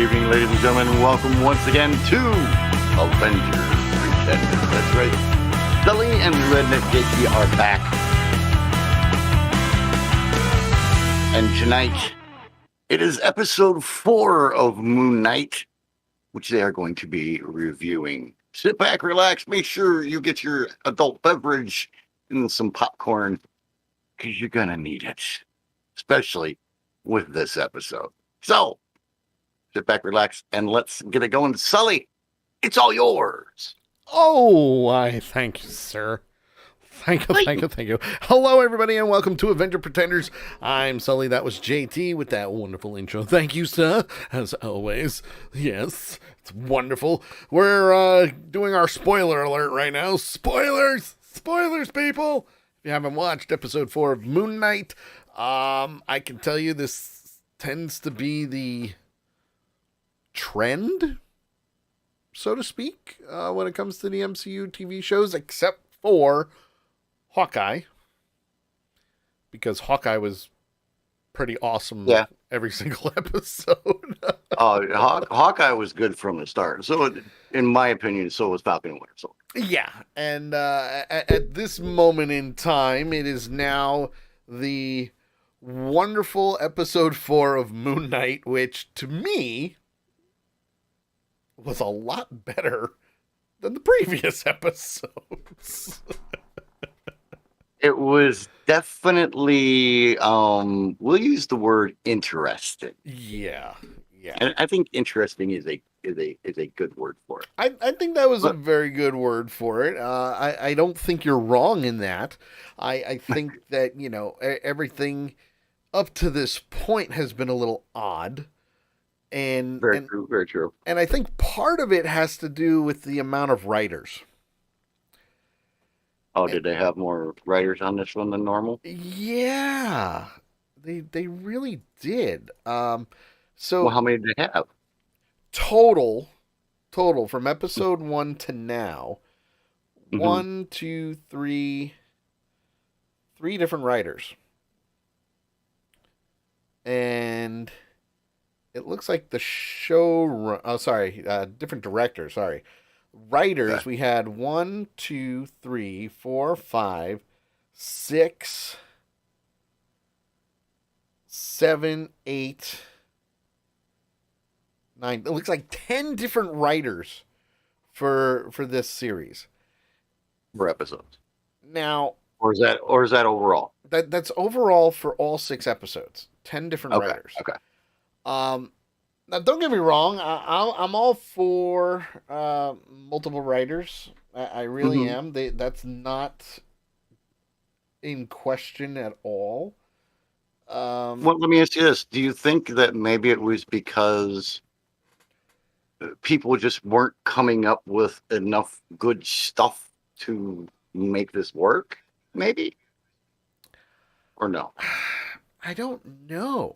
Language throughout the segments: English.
evening, ladies and gentlemen, and welcome once again to Avenger. That's right. Sully and Redneck JT are back. And tonight, it is episode 4 of Moon Knight, which they are going to be reviewing. Sit back, relax, make sure you get your adult beverage and some popcorn, because you're going to need it, especially with this episode. So, sit back, relax, and let's get it going. Sully, it's all yours. Oh, I thank you, sir. Thank you. Hello, everybody, and welcome to Avenger Pretenders. I'm Sully. That was JT with that wonderful intro. Thank you, sir, as always. Yes, it's wonderful. We're doing our spoiler alert right now. Spoilers, people. If you haven't watched episode 4 of Moon Knight, I can tell you this tends to be the trend, so to speak, when it comes to the MCU TV shows, except for Hawkeye, because Hawkeye was pretty awesome every single episode. Hawkeye was good from the start. So, in my opinion, so was Falcon and Winter Soldier. Yeah, and at this moment in time, it is now the wonderful episode 4 of Moon Knight, which, to me, was a lot better than the previous episodes. It was definitely, we'll use the word interesting. Yeah. And I think interesting is a good word for it. I think that was a very good word for it. I don't think you're wrong in that. I think that, everything up to this point has been a little odd. Very true. And I think part of it has to do with the amount of writers. Oh, did they have more writers on this one than normal? Yeah, they really did. Well, how many did they have? Total from episode 1 to now, Mm-hmm. 1, 2, 3 different writers. And it looks like the show... different directors, sorry. Writers, okay. We had 1, 2, 3, 4, 5, 6, 7, 8, 9. It looks like 10 different writers for this series. For episodes. Now... Or is that overall? That's overall for all 6 episodes. 10 different writers. Okay. Now, don't get me wrong. I'm all for multiple writers. I really am. That's not in question at all. Well, let me ask you this. Do you think that maybe it was because people just weren't coming up with enough good stuff to make this work? Maybe? Or no? I don't know.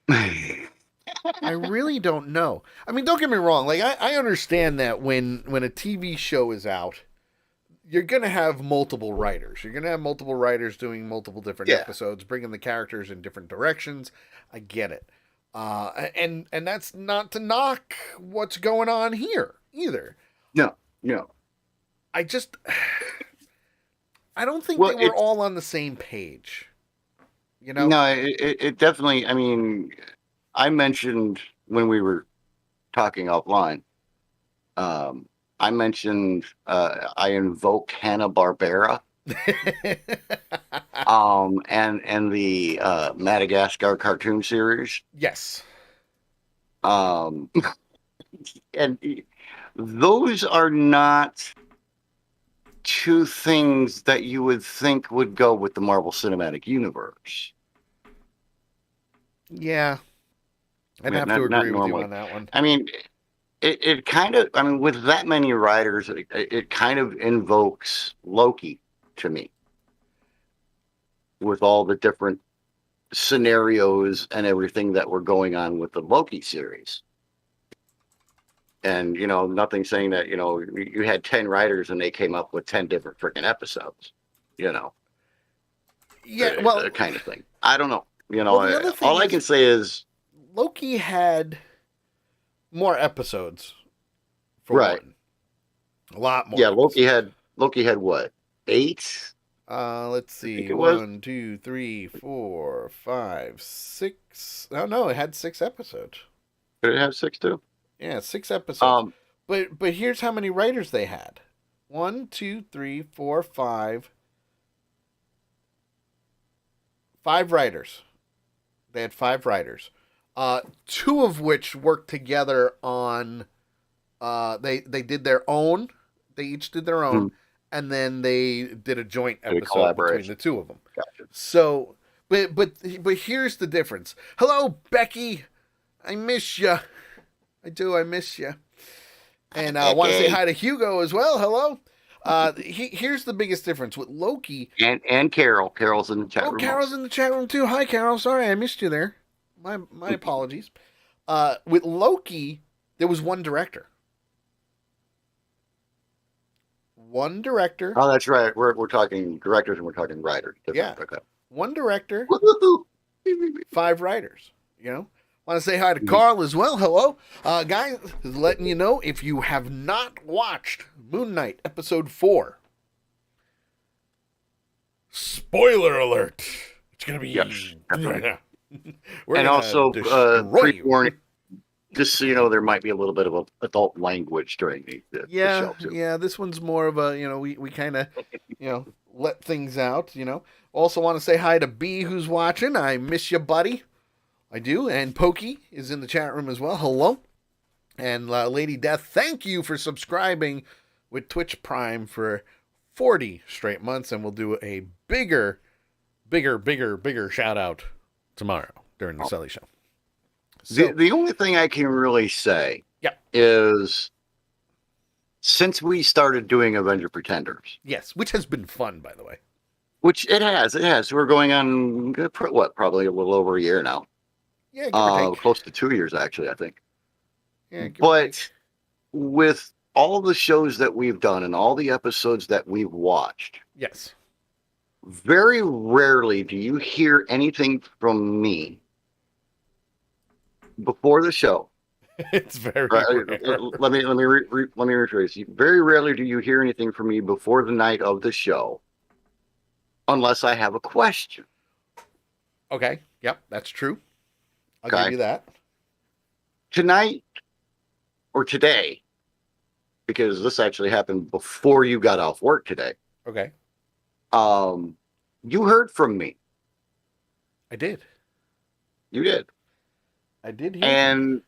I really don't know. I mean, don't get me wrong. Like, I understand that when a TV show is out, you're going to have multiple writers. You're going to have multiple writers doing multiple different episodes, bringing the characters in different directions. I get it. And that's not to knock what's going on here either. No. I don't think they were all on the same page. No, it definitely, I mean... I mentioned when we were talking offline, I mentioned I invoke Hanna-Barbera and the Madagascar cartoon series. Yes. And those are not two things that you would think would go with the Marvel Cinematic Universe. Yeah. I'd have to agree with you on that one. I mean, it kind of, with that many writers, it kind of invokes Loki to me. With all the different scenarios and everything that were going on with the Loki series. And, nothing saying that, you had 10 writers and they came up with 10 different freaking episodes, Yeah, well... kind of thing. I don't know. All I can say is... Loki had more episodes for Right. one. A lot more. Yeah, episodes. Loki had what? 8? Let's I think see. it was. 1, 2, 3, 4, 5, 6. Oh no, it had 6 episodes. Did it have 6 too? Yeah, 6 episodes. Um, But here's how many writers they had. 1, 2, 3, 4, 5. 5 writers. They had 5 writers. Two of which worked together on. They did their own. They each did their own, hmm, and then they did a joint did a episode between the collaboration. two of them. Gotcha. So, but here's the difference. Hello, Becky. I miss you. I do. I miss you. And I want to say Okay. hi to Hugo as well. Hello. Here's the biggest difference with Loki. And Carol. Carol's in the chat Oh, room Carol's also. in the chat room too. Hi, Carol. Sorry I missed you there. My apologies. With Loki, there was one director. One director. Oh, that's right. We're talking directors and we're talking writers. Yeah. Okay. One director, Woo-hoo-hoo. 5 writers. Want to say hi to Carl as well. Hello, guys. Letting you know, if you have not watched Moon Knight episode 4, spoiler alert. It's gonna be. Yes, that's right. We're And gonna also, destroy you. pre-warning, just so you know, there might be a little bit of adult language during the Yeah, show too. yeah. This one's more of a, we kind of, let things out. Also want to say hi to B, who's watching. I miss you, buddy. I do. And Pokey is in the chat room as well. Hello. And Lady Death, thank you for subscribing with Twitch Prime for 40 straight months. And we'll do a bigger shout out tomorrow during the Sully Show. So, The only thing I can really say yeah. is since we started doing Avenger Pretenders, Yes, which has been fun, by the way. which it has. We're going on, what, probably a little over a year now. Yeah, give or take. Close to 2 years, actually, I think. Yeah, give or But take. with all the shows that we've done and all the episodes that we've watched, Yes. very rarely do you hear anything from me before the show. It's very Right? rare. Let me rephrase. Very rarely do you hear anything from me before the night of the show, unless I have a question. Okay. Yep, that's true. I'll Okay. give you that. Tonight or today, because this actually happened before you got off work today. Okay. You heard from me. I did. You did. I did hear. And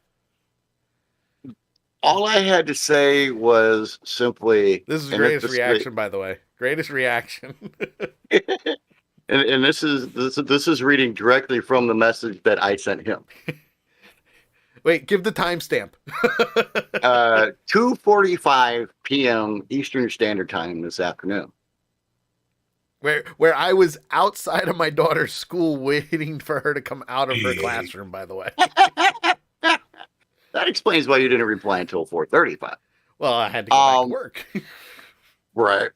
all I had to say was simply, This is and greatest reaction, by the way. Greatest reaction. and this is reading directly from the message that I sent him. Wait, give the timestamp. 2:45 p.m. Eastern Standard Time this afternoon. Where I was outside of my daughter's school waiting for her to come out of her classroom, by the way. That explains why you didn't reply until 4:35. Well, I had to go back to work. Right.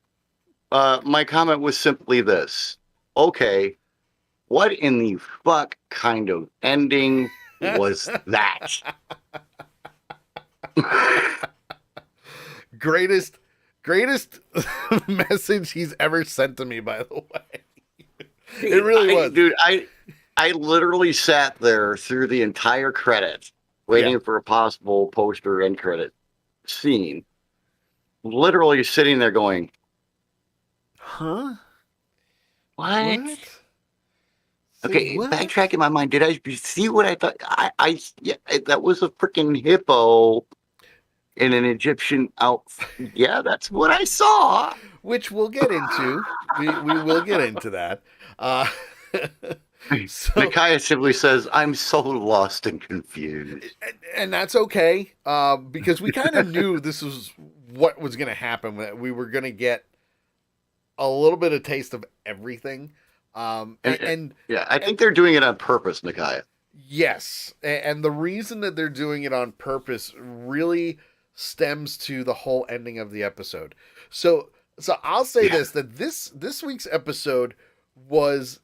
My comment was simply this. Okay, what in the fuck kind of ending was that? Greatest message he's ever sent to me, by the way. It really was. Dude, I literally sat there through the entire credits waiting for a possible poster end credit scene. Literally sitting there going, huh? What? Okay, backtrack in my mind. Did I see what I thought? Yeah, that was a freaking hippo in an Egyptian outfit. Yeah, that's what I saw. Which we'll get into. We will get into that. So, Nakia simply says, "I'm so lost and confused," and that's okay, because we kind of knew this was what was going to happen. That we were going to get a little bit of taste of everything. And yeah, I think they're doing it on purpose, Nakia. Yes, and the reason that they're doing it on purpose really stems to the whole ending of the episode. So I'll say that this week's episode was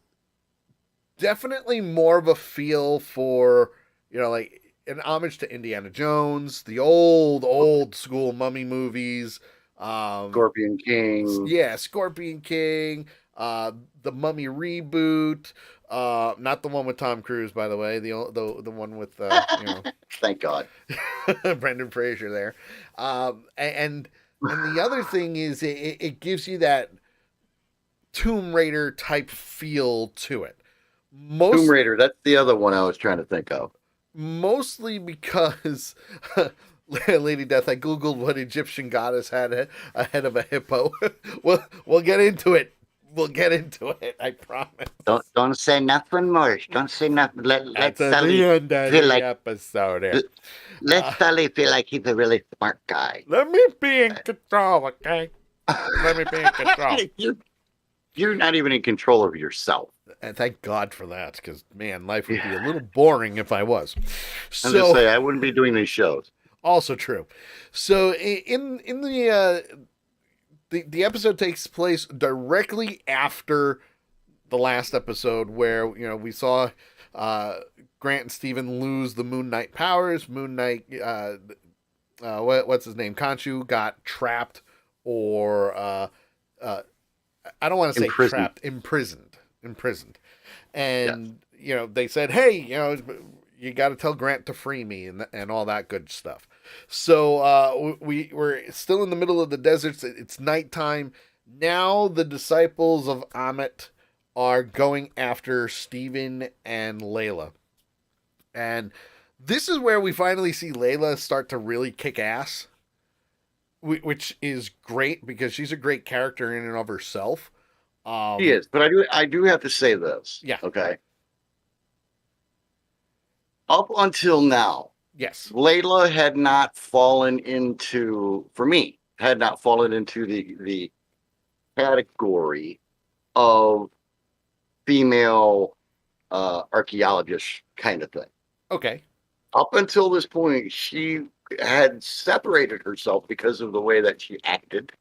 definitely more of a feel for, like, an homage to Indiana Jones, the old school mummy movies. Scorpion King. Yeah, Scorpion King, the Mummy reboot, not the one with Tom Cruise, by the way, the one with Thank God. Brendan Fraser there, and the other thing is it gives you that Tomb Raider type feel to it. Tomb Raider, that's the other one I was trying to think of. Mostly because Lady Death, I googled what Egyptian goddess had a head of a hippo. We'll get into it. We'll get into it. I promise. Don't say nothing more. Don't say nothing. Let That's at Sully the end of feel the like episode. Here. let Sully feel like he's a really smart guy. Let me be in control, okay? Let me be in control. You're not even in control of yourself. And thank God for that, because man, life would be a little boring if I was. I'm just saying, I wouldn't be doing these shows. Also true. So in the episode takes place directly after the last episode, where we saw Grant and Steven lose the Moon Knight powers. Moon Knight, what's his name? Khonshu got trapped, or I don't want to say trapped, imprisoned, and yes. They said, hey, you got to tell Grant to free me and all that good stuff. So we're still in the middle of the deserts. It's nighttime now. The disciples of Ammit are going after Steven and Layla, and this is where we finally see Layla start to really kick ass, which is great because she's a great character in and of herself. She is, but I do have to say this. Yeah. Okay. Up until now, yes, Layla had not fallen into, for me, the category of female archaeologist kind of thing. Okay. Up until this point, she had separated herself because of the way that she acted.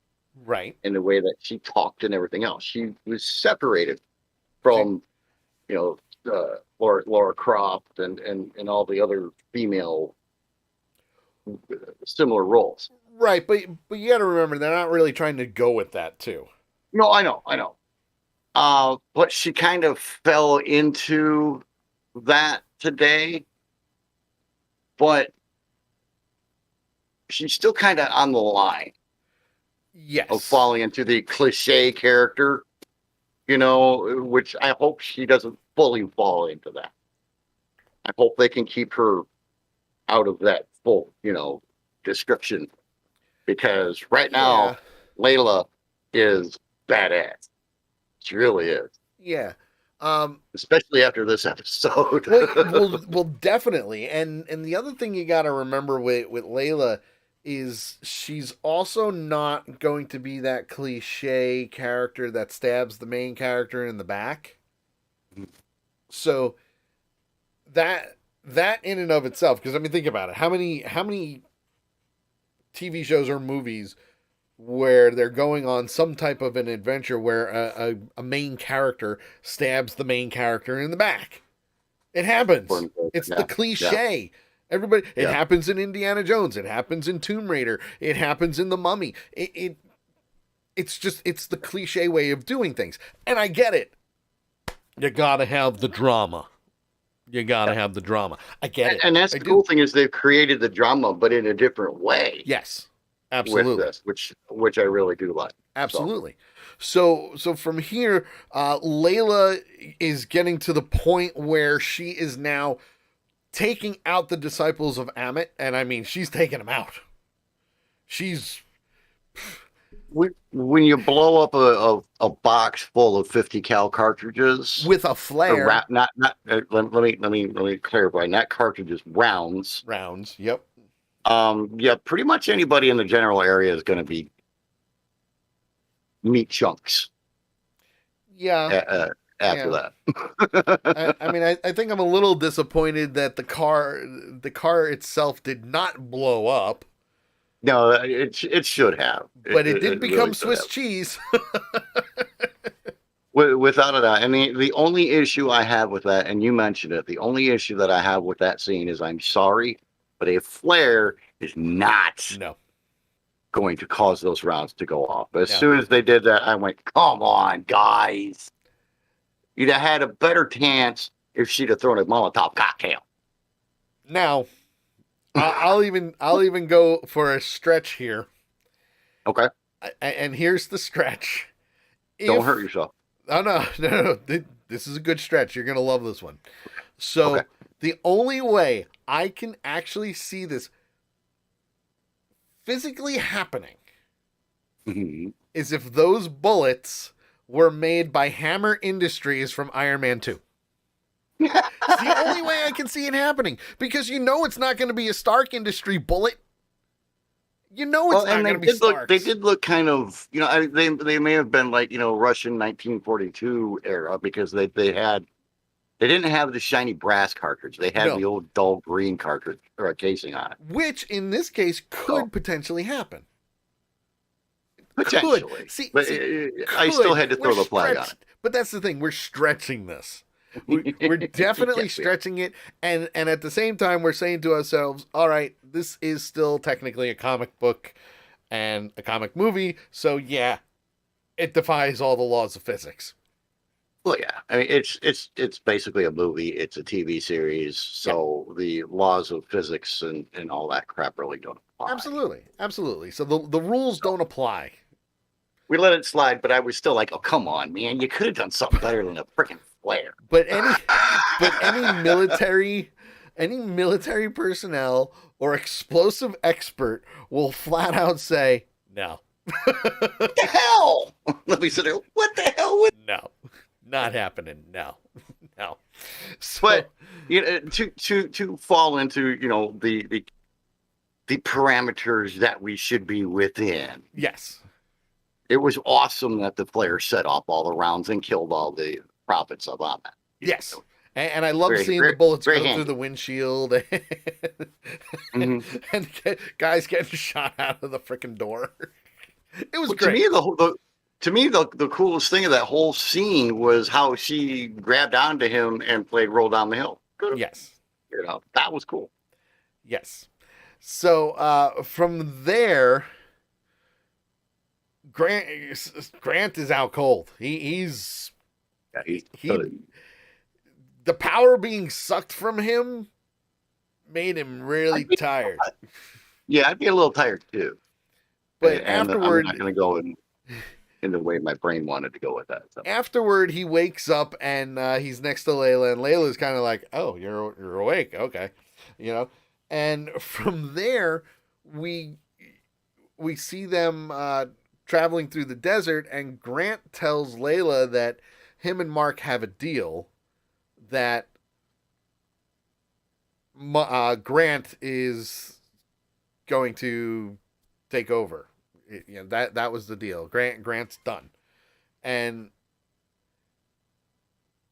Right. And the way that she talked and everything else. She was separated from, Laura Croft and all the other female similar roles. Right, but you got to remember they're not really trying to go with that too. No, I know. But she kind of fell into that today. But she's still kind of on the line. Yes. Of falling into the cliche character, which I hope she doesn't fully fall into that. I hope they can keep her out of that full, description. Because right now, Layla is badass. She really is. Yeah. Especially after this episode. well, definitely. And the other thing you got to remember with Layla is she's also not going to be that cliche character that stabs the main character in the back. So that in and of itself, because I mean, think about it. How many TV shows or movies where they're going on some type of an adventure where a main character stabs the main character in the back? It happens. It's the cliche. Yeah. Everybody, it happens in Indiana Jones. It happens in Tomb Raider. It happens in The Mummy. It's the cliche way of doing things. And I get it. You gotta have the drama. I get it. And that's the cool thing is they've created the drama, but in a different way. Yes, absolutely. With this, which I really do like. Absolutely. So from here, Layla is getting to the point where she is now taking out the disciples of Ammit, and I mean, she's taking them out. She's when you blow up a box full of 50 cal cartridges with a flare. Let me clarify. Not cartridges, rounds. Rounds. Yep. Pretty much anybody in the general area is going to be meat chunks. Yeah. After that. I mean, I think I'm a little disappointed that the car itself did not blow up. No, it should have. But it did become really Swiss cheese. Without a doubt. And the only issue I have with that, and you mentioned it, the only issue that I have with that scene is I'm sorry, but a flare is not No. going to cause those rounds to go off. But as No. soon as they did that, I went, come on, guys. You'd have had a better chance if she'd have thrown a Molotov cocktail. Now, I'll even go for a stretch here. Okay. And here's the stretch. Don't hurt yourself. Oh, no. This is a good stretch. You're going to love this one. So, Okay. the only way I can actually see this physically happening Mm-hmm. is if those bullets were made by Hammer Industries from Iron Man 2. It's the only way I can see it happening, because you know it's not going to be a Stark Industry bullet. You know it's not going to be Stark's. They did look kind of, they may have been like, Russian 1942 era, because they didn't have the shiny brass cartridge. They had the old dull green cartridge or a casing on it. Which in this case could potentially happen. Potentially. I still had to throw the flag on it. But that's the thing. We're stretching this. We're definitely stretching it. And at the same time, we're saying to ourselves, all right, this is still technically a comic book and a comic movie. So, yeah, it defies all the laws of physics. Well, yeah. I mean, it's basically a movie. It's a TV series. So the laws of physics and all that crap really don't apply. Absolutely. So the rules don't apply. We let it slide, but I was still like, oh, come on, man. You could have done something better than a freaking flare. But any military personnel or explosive expert will flat out say, no. What the hell? Let me sit there. What the hell? No. Not happening. No. So, but to fall into the parameters that we should be within. Yes. It was awesome that the flare set off all the rounds and killed all the profits of that. Yes. And I love seeing the bullets go through the windshield and guys getting shot out of the freaking door. It was great. To me, the coolest thing of that whole scene was how she grabbed onto him and played Roll Down the Hill. Yes. That was cool. Yes. So from there, Grant is out cold. He's the power being sucked from him made him really tired. Yeah, I'd be a little tired too. But afterward, I'm not going to go in the way my brain wanted to go with that. So. Afterward, he wakes up and he's next to Layla, and Layla's kind of like, "Oh, you're awake, okay," And from there, we see them traveling through the desert, and Grant tells Layla that him and Mark have a deal that Grant is going to take over. That was the deal. Grant's done. And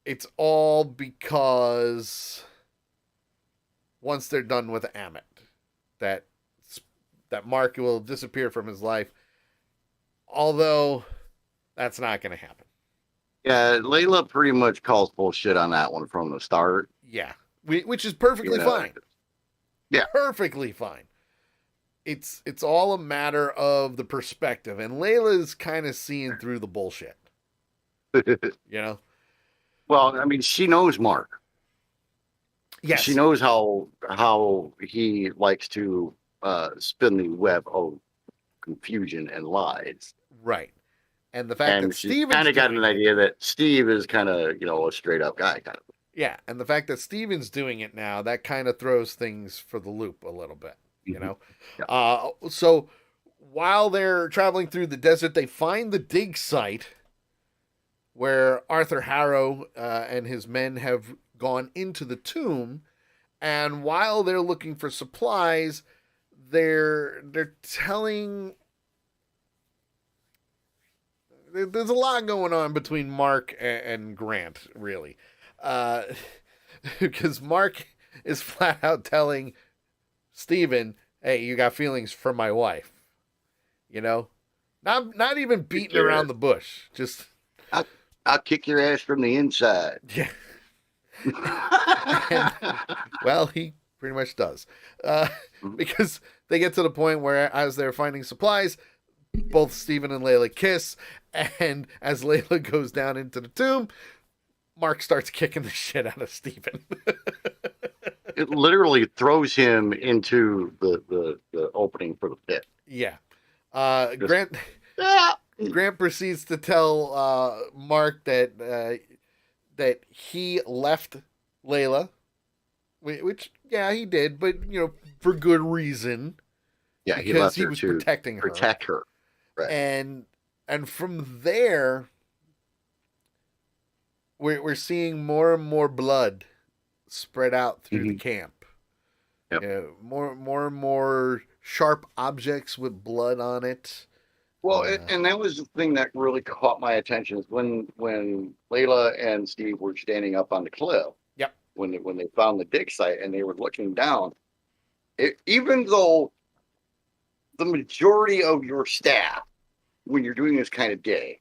it's all because once they're done with Amit, that Mark will disappear from his life. Although that's not going to happen. Yeah, Layla pretty much calls bullshit on that one from the start. Yeah, which is perfectly fine. Yeah, perfectly fine. It's all a matter of the perspective, and Layla's kind of seeing through the bullshit. Well, I mean, she knows Mark. Yes, she knows how he likes to spin the web of confusion and lies. Right. And the fact that Steven's kind of got an idea that Steve is kind of, a straight up guy kind of. Yeah, and the fact that Steven's doing it now, that kind of throws things for the loop a little bit, Yeah. So while they're traveling through the desert, they find the dig site where Arthur Harrow and his men have gone into the tomb, and while they're looking for supplies, they're telling... There's a lot going on between Mark and Grant, really. Because Mark is flat out telling Steven, hey, you got feelings for my wife. Not even beating around the bush. Just I'll kick your ass from the inside. Yeah. And, well, he pretty much does. Because they get to the point where, as they're finding supplies, both Stephen and Layla kiss, and as Layla goes down into the tomb, Mark starts kicking the shit out of Stephen. It literally throws him into the opening for the pit. Yeah. Just, Grant ah! Grant proceeds to tell Mark that he left Layla, which yeah he did, but for good reason. Yeah, he Because left he her was to protecting her. protect her. Right. And from there, we're seeing more and more blood spread out through the camp. Yep. More and more sharp objects with blood on it. Well, and that was the thing that really caught my attention is when Layla and Steve were standing up on the cliff. Yep. When they found the dig site and they were looking down, even though the majority of your staff, when you're doing this kind of dig,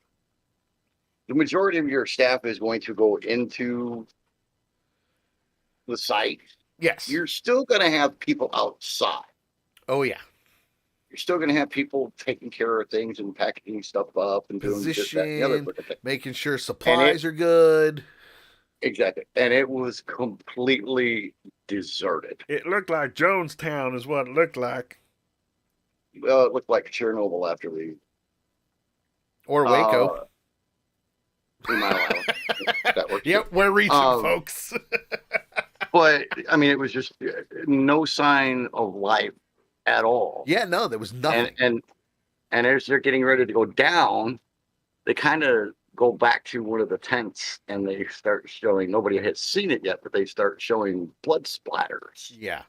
the majority of your staff is going to go into the site. Yes. You're still going to have people outside. Oh, yeah. You're still going to have people taking care of things and packaging stuff up and doing this, that, and the other. Making sure supplies are good. Exactly. And it was completely deserted. It looked like Jonestown is what it looked like. Well, it looked like Chernobyl after we... Or Waco. 3 Mile Island. That works. Yep, we're reaching, folks. But, I mean, it was just no sign of life at all. Yeah, no, there was nothing. And as they're getting ready to go down, they kind of go back to one of the tents and they start showing, nobody had seen it yet, but they start showing blood splatters. Yeah.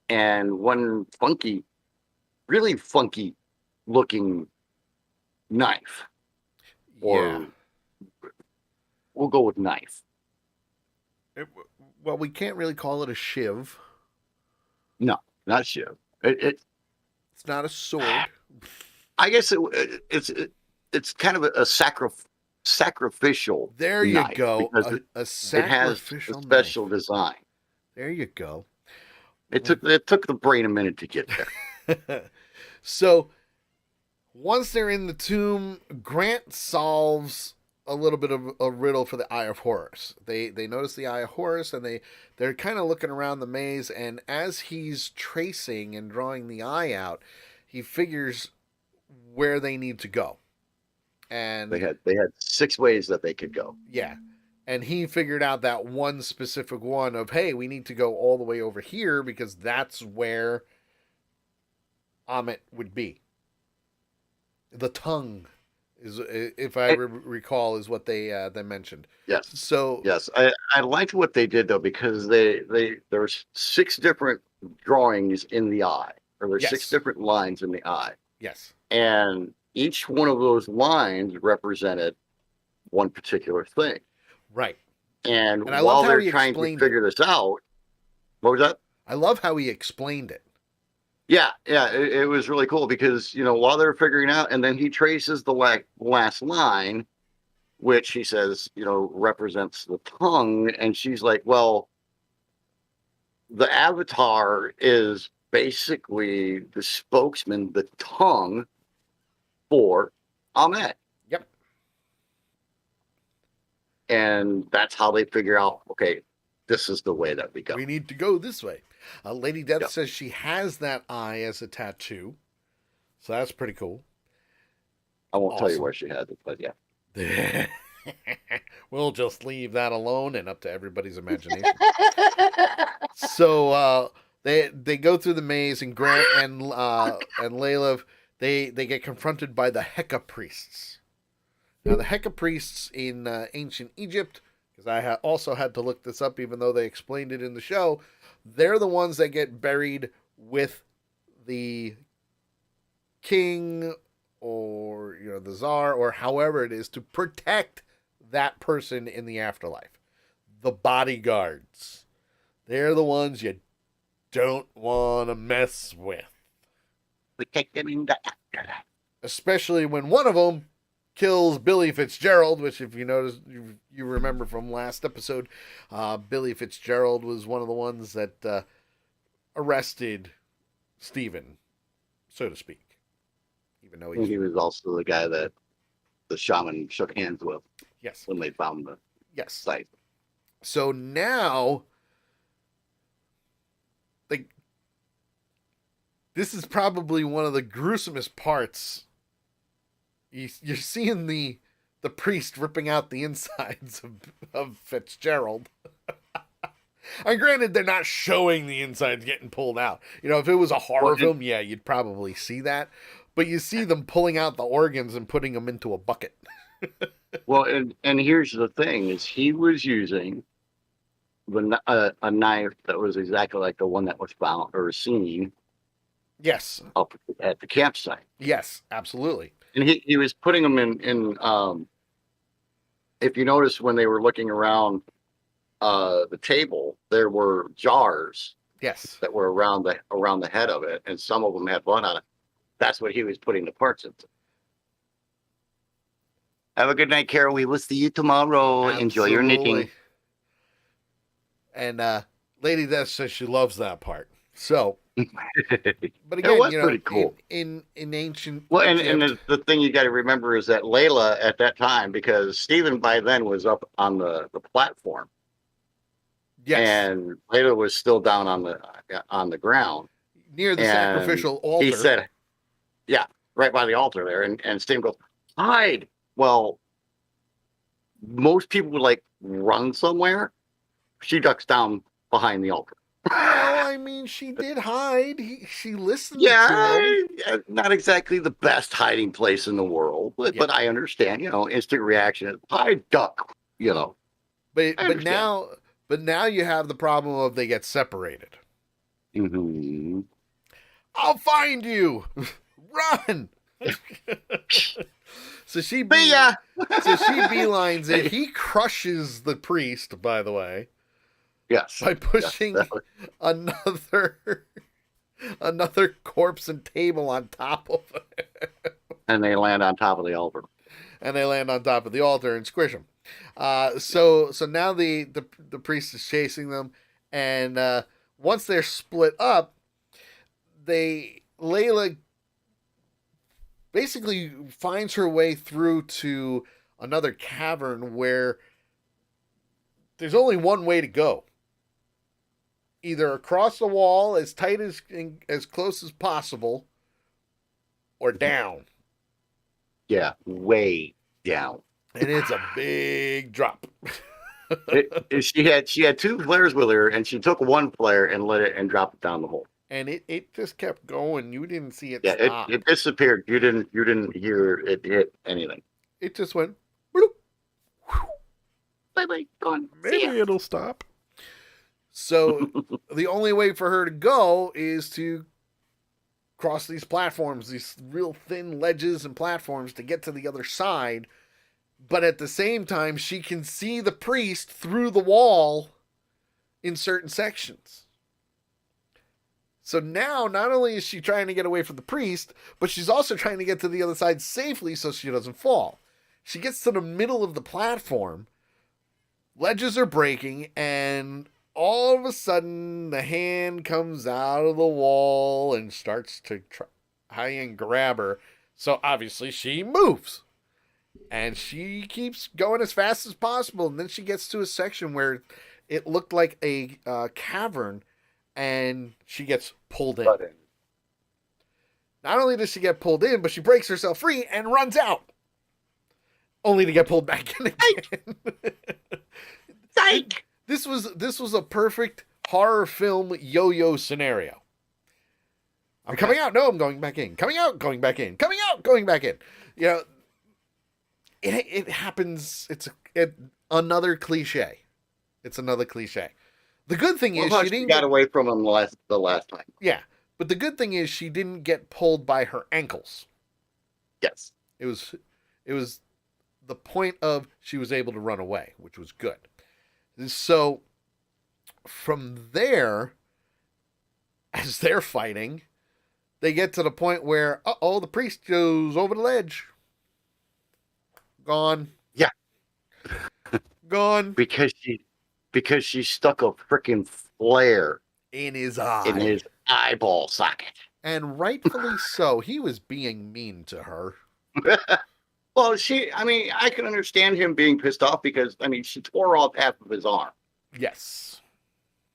And one really funky looking knife. Or we'll go with knife. Well, we can't really call it a shiv. No, not shiv. It's not a sword. I guess it's kind of a sacrificial. There you go. A it sacrificial has a special design. There you go. It took the brain a minute to get there. So once they're in the tomb, Grant solves a little bit of a riddle for the Eye of Horus. They notice the Eye of Horus and they're kind of looking around the maze, and as he's tracing and drawing the eye out, he figures where they need to go. And they had 6 ways that they could go. Yeah. And he figured out that one specific one of, hey, we need to go all the way over here because that's where Amit would be. The tongue is, if I recall, is what they mentioned. Yes. So yes, I liked what they did though, because there's 6 different drawings in the eye, or there's 6 different lines in the eye. Yes. And each one of those lines represented one particular thing. Right. And while they're trying to figure this out, what was that? I love how he explained it. Yeah, it was really cool because, while they're figuring out, and then he traces the last line, which he says, represents the tongue. And she's like, well, the avatar is basically the spokesman, the tongue for Ahmed. Yep. And that's how they figure out, okay, this is the way that we go. We need to go this way. Lady Death says she has that eye as a tattoo. So that's pretty cool. I won't tell you where she has it, but yeah. We'll just leave that alone and up to everybody's imagination. So they go through the maze, and Grant and Layla, they get confronted by the Heka priests. Now the Heka priests in ancient Egypt, because I also had to look this up even though they explained it in the show, they're the ones that get buried with the king or the czar or however it is to protect that person in the afterlife. The bodyguards. They're the ones you don't want to mess with. We take them in the afterlife. Especially when one of them kills Billy Fitzgerald, which, if you notice, you remember from last episode, Billy Fitzgerald was one of the ones that arrested Stephen, so to speak. Even though he was also the guy that the shaman shook hands with. Yes. When they found the site. So now, like, this is probably one of the gruesomest parts. You're seeing the priest ripping out the insides of Fitzgerald. And granted, they're not showing the insides getting pulled out. You know, if it was a horror film, yeah, you'd probably see that. But you see them pulling out the organs and putting them into a bucket. Well, and here's the thing: is he was using a knife that was exactly like the one that was found or seen. Yes. Up at the campsite. Yes, absolutely. And he was putting them in if you notice when they were looking around the table, there were jars. Yes. That were around the head of it, and some of them had blood on it. That's what he was putting the parts into. Have a good night, Carol. We will see you tomorrow. Absolutely. Enjoy your knitting. And Lady Death says she loves that part. So, but again, it was pretty cool. In ancient. Well, and the thing you got to remember is that Layla at that time, because Stephen by then was up on the platform. Yes. And Layla was still down on the ground near the sacrificial altar. He said, "Yeah, right by the altar there." And Stephen goes, "Hide." Well, most people would like run somewhere. She ducks down behind the altar. Well, I mean, she did hide. She listened. Yeah, not exactly the best hiding place in the world, but I understand. You know, instant reaction is hide, duck. You know, but now you have the problem of they get separated. Mm-hmm. I'll find you. Run. So she beelines it. He crushes the priest, by the way. Yes. By pushing another corpse and table on top of it. And they land on top of the altar. And squish them. So now the priest is chasing them, and once they're split up, Layla basically finds her way through to another cavern where there's only one way to go. Either across the wall as tight as close as possible, or down. Yeah, way down. And it's a big drop. She had two flares with her, and she took one flare and lit it and dropped it down the hole. And it just kept going. You didn't see it stop. It disappeared. You didn't hear it hit anything. It just went bloop. Bye bye. Gone. Maybe it'll stop. So the only way for her to go is to cross these platforms, these real thin ledges and platforms, to get to the other side. But at the same time, she can see the priest through the wall in certain sections. So now, not only is she trying to get away from the priest, but she's also trying to get to the other side safely so she doesn't fall. She gets to the middle of the platform, ledges are breaking, and all of a sudden, the hand comes out of the wall and starts to try and grab her. So obviously, she moves. And she keeps going as fast as possible. And then she gets to a section where it looked like a cavern, and she gets pulled in. Not only does she get pulled in, but she breaks herself free and runs out. Only to get pulled back in again. Psych! This was a perfect horror film yo-yo scenario. I'm coming out. No, I'm going back in. Coming out, going back in. Coming out, going back in. You know, it happens. It's another cliche. It's another cliche. The good thing is she didn't got away from him the last time. Yeah, but the good thing is she didn't get pulled by her ankles. Yes, it was the point of she was able to run away, which was good. So from there, as they're fighting, they get to the point where the priest goes over the ledge. Gone. Yeah. Gone. Because she stuck a freaking flare In his in eye. his eyeball socket. And rightfully so. He was being mean to her. Well, I can understand him being pissed off because, she tore off half of his arm Yes.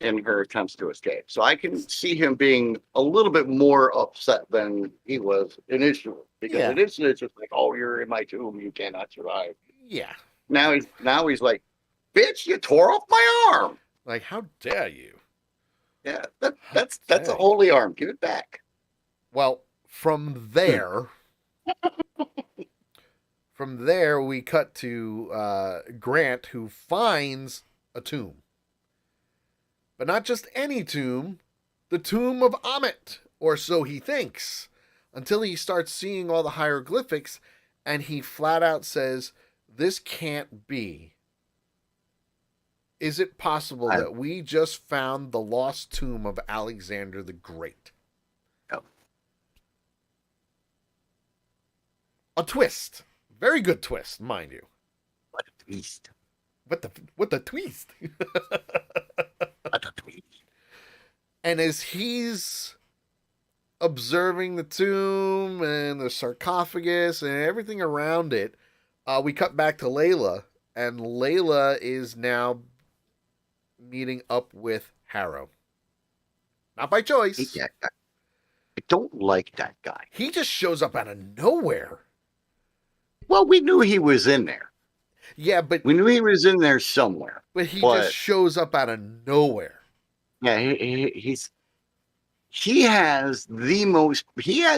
in her attempts to escape. So I can see him being a little bit more upset than he was initially. Because Yeah. initially it's just like, oh, you're in my tomb, you cannot survive. Yeah. Now he's like, bitch, you tore off my arm. Like, how dare you? Yeah, that's a holy arm. Give it back. Well, from there, we cut to Grant, who finds a tomb, but not just any tomb, the tomb of Amit, or so he thinks, until he starts seeing all the hieroglyphics, and he flat out says, "This can't be. Is it possible that we just found the lost tomb of Alexander the Great?" Yep. A twist. Very good twist, mind you. What a twist. What the twist? What a twist. And as he's observing the tomb and the sarcophagus and everything around it, we cut back to Layla, and Layla is now meeting up with Harrow. Not by choice. Yeah, I don't like that guy. He just shows up out of nowhere. Well, we knew he was in there. Yeah, but We knew he was in there somewhere. But he just shows up out of nowhere. Yeah, he has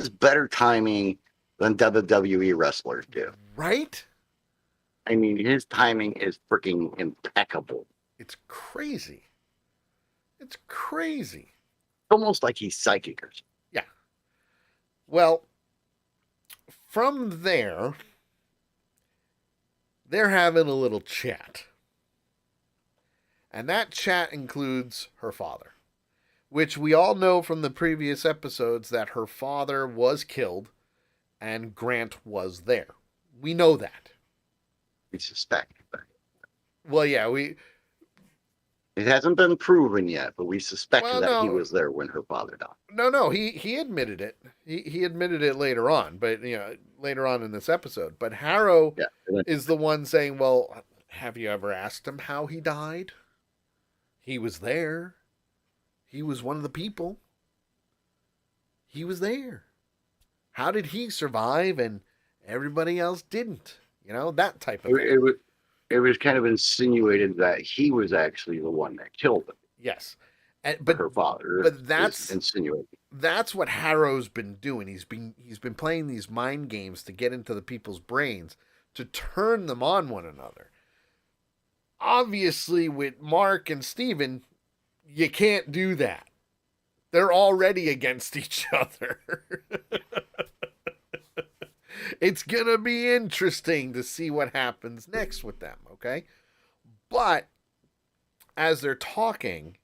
better timing than WWE wrestlers do. Right? His timing is freaking impeccable. It's crazy. It's crazy. Almost like he's psychic or something. Yeah. Well, from there, they're having a little chat. And that chat includes her father, which we all know from the previous episodes that her father was killed and Grant was there. We know that. We suspect. Well, yeah, It hasn't been proven yet, but we suspect that he was there when her father died. No, he admitted it. He admitted it later on, but later on in this episode. But Harrow is the one saying, "Well, have you ever asked him how he died? He was there. He was one of the people. He was there. How did he survive and everybody else didn't?" That type of thing. It was kind of insinuated that he was actually the one that killed him. Yes. But her father. But that's insinuated. That's what Harrow's been doing. He's been playing these mind games to get into the people's brains to turn them on one another. Obviously, with Mark and Steven, you can't do that. They're already against each other. It's going to be interesting to see what happens next with them, okay? But as they're talking,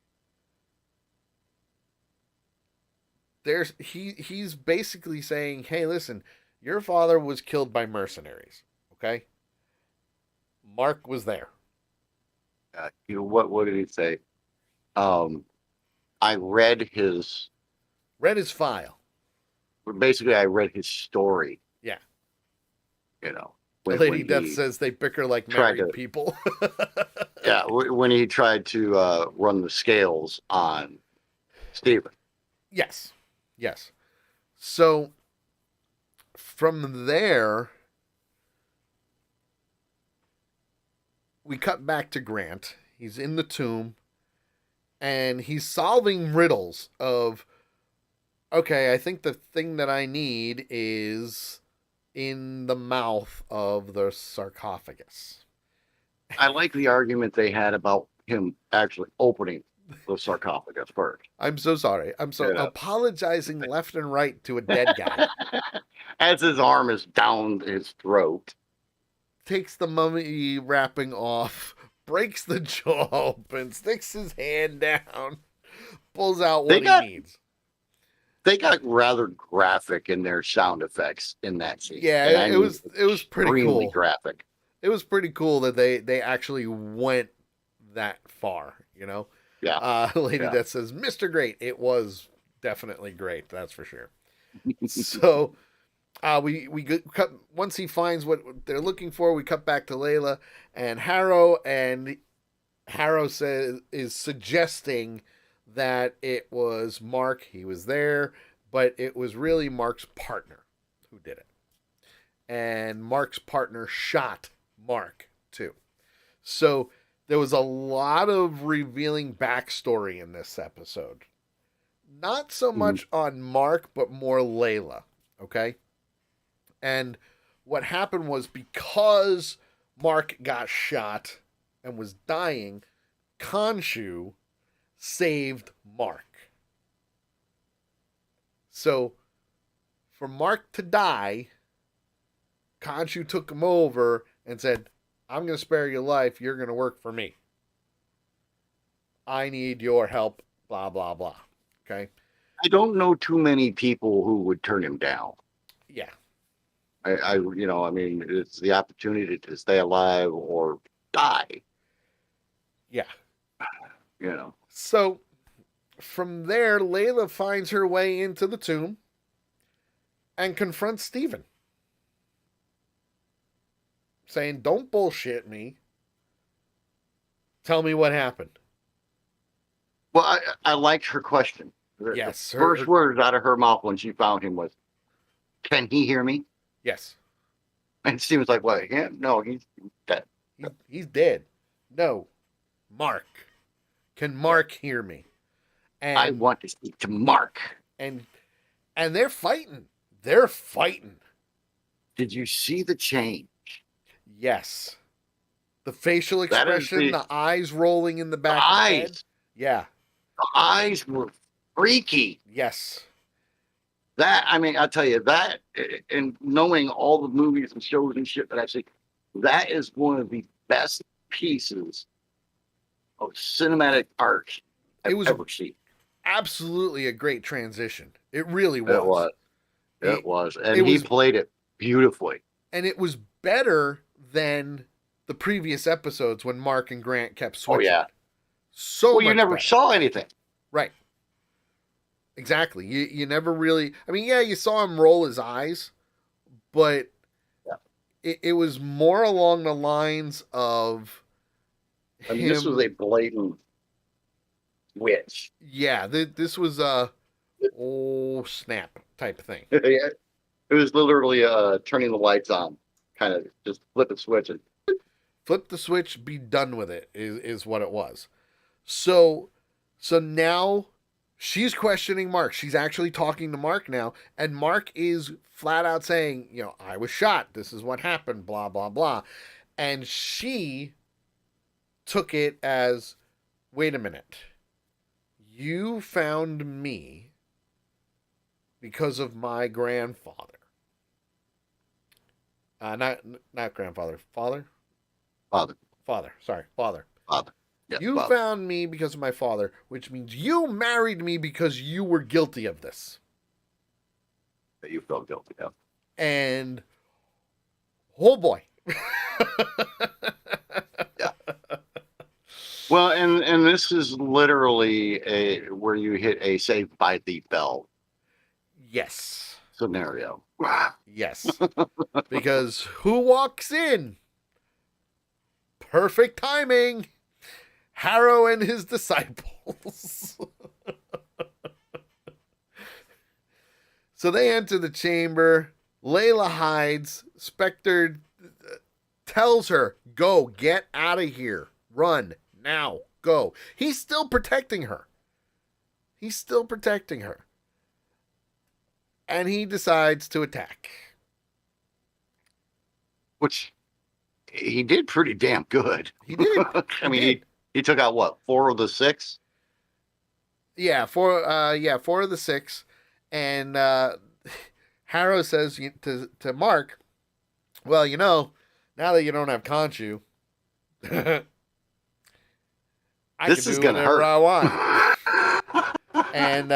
he's basically saying, "Hey, listen, your father was killed by mercenaries, okay? Mark was there." What did he say? I read his file. Basically, I read his story. Yeah. When Lady Death says they bicker like married people. Yeah, when he tried to run the scales on Steven. Yes. So, from there, we cut back to Grant. He's in the tomb, and he's solving riddles of, okay, I think the thing that I need is in the mouth of the sarcophagus. I like the argument they had about him actually opening the sarcophagus first. I'm so sorry. I'm so apologizing left and right to a dead guy. As his arm is down his throat. Takes the mummy wrapping off, breaks the jaw open, sticks his hand down, pulls out what he needs. They got rather graphic in their sound effects in that scene. Yeah, it was pretty cool. Graphic. it was pretty cool that they actually went that far, you know. Yeah. Lady Yeah. Death says, "Mr. Great." It was definitely great, that's for sure. So cut once he finds what they're looking for. We cut back to Layla and Harrow, and Harrow says is suggesting that it was Mark. He was there, but it was really Mark's partner who did it, and Mark's partner shot Mark too. So there was a lot of revealing backstory in this episode. Not so much on Mark, but more Layla. Okay. And what happened was because Mark got shot and was dying, Khonshu saved Mark. So for Mark to die, Khonshu took him over and said, "I'm going to spare your life. You're going to work for me. I need your help, blah, blah, blah." Okay? I don't know too many people who would turn him down. Yeah. I mean, it's the opportunity to stay alive or die. Yeah. So from there, Layla finds her way into the tomb and confronts Stephen, saying, "Don't bullshit me. Tell me what happened." Well, I liked her question. Yes. The first words out of her mouth when she found him was, "Can he hear me?" Yes. And Steven's like, "What? Yeah, no, he's dead." He's dead. No. Mark. Can Mark hear me? And I want to speak to Mark. And they're fighting. They're fighting. Did you see the change? Yes. The facial expression, the eyes rolling in the back of the head. Yeah. The eyes were freaky. Yes. That, I mean, I'll tell you that, and knowing all the movies and shows and shit that I've seen, that is one of the best pieces of cinematic art I've ever seen. Absolutely a great transition. It really was. It was. And he played it beautifully. And it was better than the previous episodes when Mark and Grant kept switching. Oh, yeah. So you never saw anything. Right. Exactly. You never really... I mean, yeah, you saw him roll his eyes, but it was more along the lines of I mean, this was a blatant witch. Yeah, this was a snap type thing. It was literally turning the lights on, kind of just flip a switch and flip the switch, be done with it is what it was. So now she's questioning Mark. She's actually talking to Mark now, and Mark is flat out saying, "I was shot. This is what happened, blah, blah, blah." And she took it as, "Wait a minute. You found me because of my grandfather." Not grandfather. Father? Father. Sorry. Father. Yeah, you found me because of my father, which means you married me because you were guilty of this. That you felt guilty of. And, oh boy. Yeah. Well, and this is literally where you hit a Saved by the Bell. Yes. Scenario. Yes. Because who walks in? Perfect timing. Harrow and his disciples. So they enter the chamber. Layla hides. Spectre tells her, "Go, get out of here. Run, now, go." He's still protecting her. And he decides to attack. Which he did pretty damn good. He did. I mean, he took out what, 4 of the 6? Yeah, 4 of the 6. And Harrow says to Mark, "Well, now that you don't have Khonshu, I This can is do gonna whatever hurt. I want." And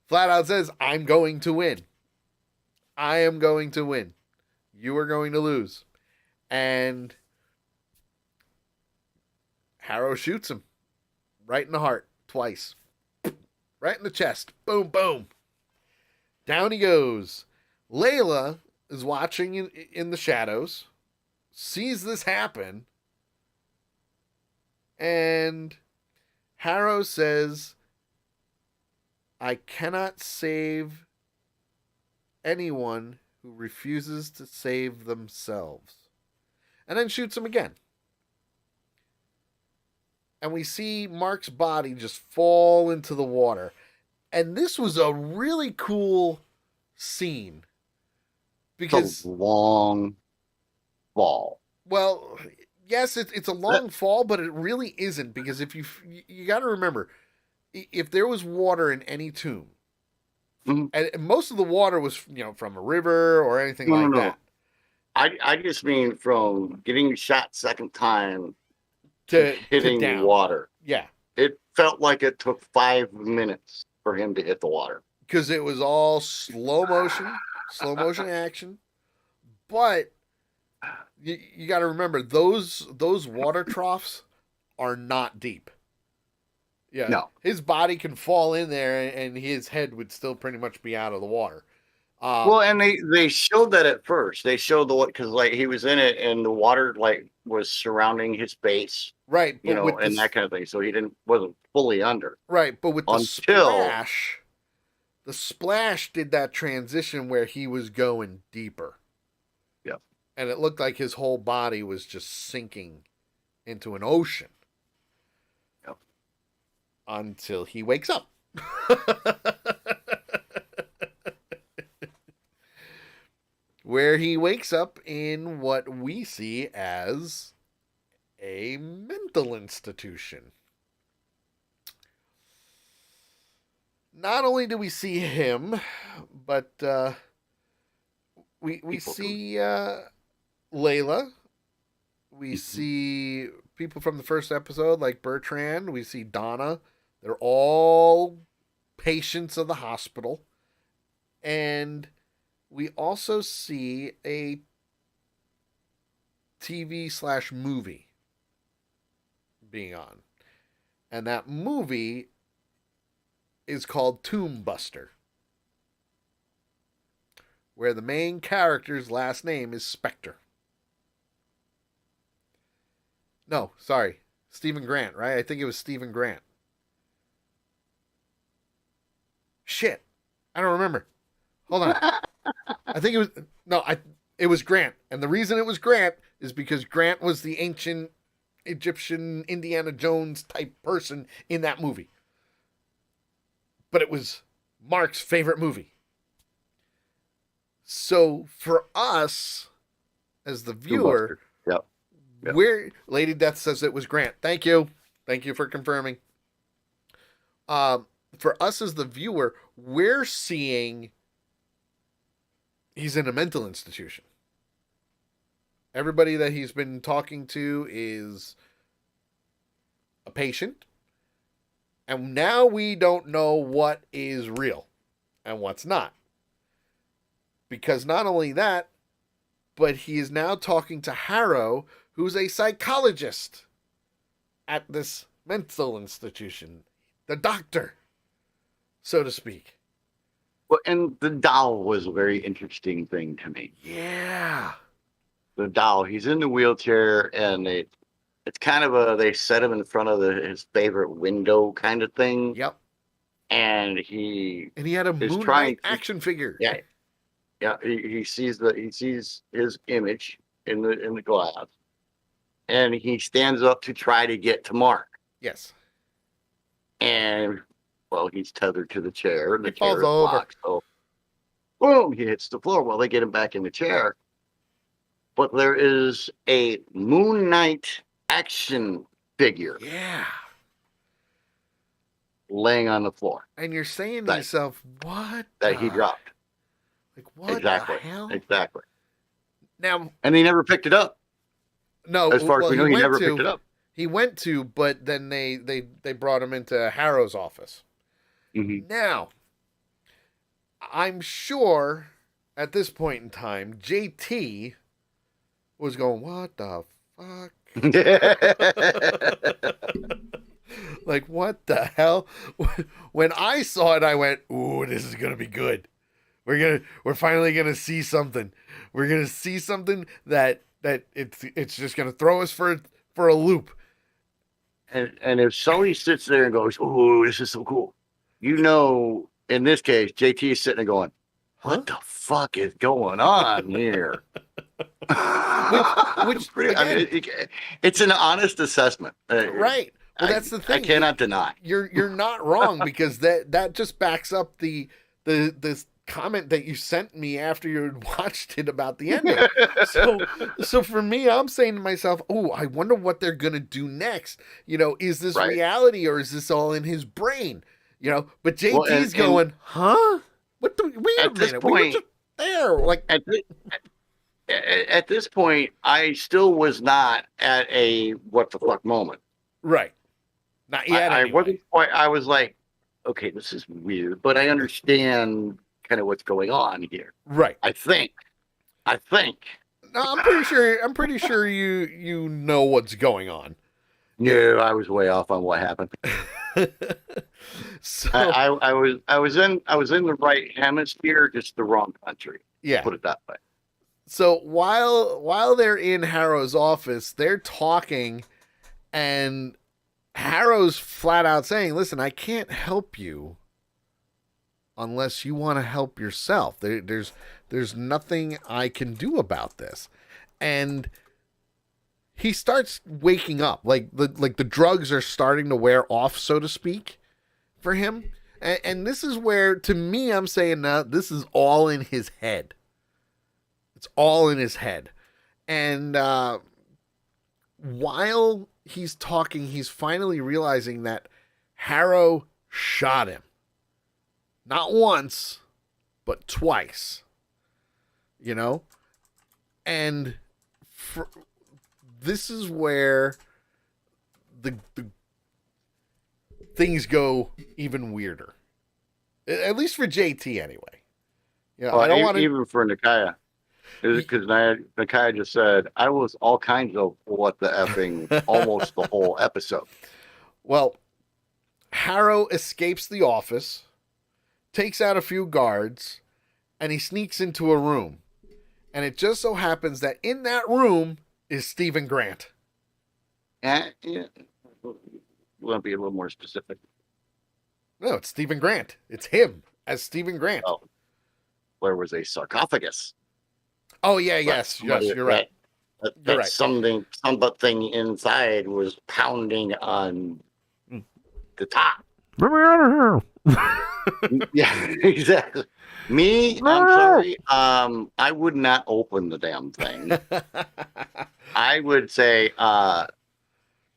flat out says, "I'm going to win. I am going to win. You are going to lose." And Harrow shoots him right in the heart twice. Right in the chest. Boom, boom. Down he goes. Layla is watching in the shadows, sees this happen, and Harrow says, I cannot save anyone who refuses to save themselves. And then shoots him again. And we see Mark's body just fall into the water. And this was a really cool scene. Because it's a long fall. Well, yes, it's a long fall, but it really isn't, because if you got to remember, if there was water in any tomb, Mm-hmm. and most of the water was from a river or anything like that. I just mean from getting shot second time to hitting down. water. Yeah, it felt like it took 5 minutes for him to hit the water because it was all slow motion action, but. You got to remember those water troughs are not deep. Yeah, no. His body can fall in there, and his head would still pretty much be out of the water. Well, and they showed that at first. They showed because like he was in it, and the water like was surrounding his face, right? But and that kind of thing. So he wasn't fully under, right? But with the splash did that transition where he was going deeper. Yeah. And it looked like his whole body was just sinking into an ocean. Yep. Until he wakes up. Where he wakes up in what we see as a mental institution. Not only do we see him, but we see Layla. We see people from the first episode like Bertrand. We see Donna. They're all patients of the hospital. And we also see a TV/movie being on. And that movie is called Tomb Buster, where the main character's last name is Spectre. No, sorry. Stephen Grant, right? I think it was Stephen Grant. Shit. I don't remember. Hold on. I think it was... No, it was Grant. And the reason it was Grant is because Grant was the ancient Egyptian Indiana Jones type person in that movie. But it was Mark's favorite movie. So for us, as the viewer... Yep. Lady Death says it was Grant. Thank you for confirming. For us as the viewer, we're seeing he's in a mental institution. Everybody that he's been talking to is a patient, and now we don't know what is real and what's not, because not only that, but he is now talking to Harrow, who's a psychologist at this mental institution. The doctor, so to speak. Well, and the doll was a very interesting thing to me. Yeah. The doll, he's in the wheelchair, and it's kind of they set him in front of his favorite window kind of thing. Yep. And he had a Moon Knight action figure. Yeah. Yeah, he sees his image in the glass. And he stands up to try to get to Mark. Yes. And, well, he's tethered to the chair. And the chair falls over. Locked, so, boom, he hits the floor. Well, they get him back in the chair. But there is a Moon Knight action figure. Yeah. Laying on the floor. And you're saying to yourself, what? That he dropped. Like, what the hell? Exactly. Now. And he never picked it up. No, as far as we know, he never picked it up. He went to, but then they brought him into Harrow's office. Mm-hmm. Now, I'm sure at this point in time, JT was going, what the fuck? Like, what the hell? When I saw it, I went, ooh, this is gonna be good. We're finally gonna see something. We're gonna see something that it's just gonna throw us for a loop. And if Sully sits there and goes, "Oh, this is so cool," you know, in this case, JT is sitting there going, "What the fuck is going on here?" Which I mean, it's an honest assessment, right? Well, that's the thing. I cannot deny. You're not wrong, because that just backs up the comment that you sent me after you had watched it about the ending. So for me, I'm saying to myself, oh, I wonder what they're gonna do next. You know, is this Right. reality or is this all in his brain? You know, but JT's going, huh? What the? Wait a minute, we were just there. Like at this point, I still was not at a what the fuck moment. right, not yet. I Anyway. wasn't quite. I was like, okay, this is weird, but I understand kind of what's going on here. Right. I think. No, I'm pretty sure you know what's going on. No, I was way off on what happened. So I was in the right hemisphere, just the wrong country. yeah. Put it that way. So while they're in Harrow's office, they're talking, and Harrow's flat out saying, "Listen, I can't help you unless you want to help yourself. There's nothing I can do about this." And he starts waking up, like the drugs are starting to wear off, so to speak, for him. And this is where, to me, I'm saying, now this is all in his head. It's all in his head. And while he's talking, he's finally realizing that Harrow shot him. Not once, but twice. You know? And this is where the things go even weirder. At least for JT, anyway. You know, Well, I don't want to... even for Nakaya. Because Nakaya just said, I was all kinds of what the effing almost the whole episode. Well, Harrow escapes the office, takes out a few guards, and he sneaks into a room. And it just so happens that in that room is Stephen Grant. And yeah, we want to be a little more specific. No, it's Stephen Grant. It's him as Stephen Grant. Oh, where was a sarcophagus? Oh, yeah, yes, you're right. That right. Something inside was pounding on the top. Let me out of here. Yeah, exactly. Me, I'm sorry. I would not open the damn thing. I would say,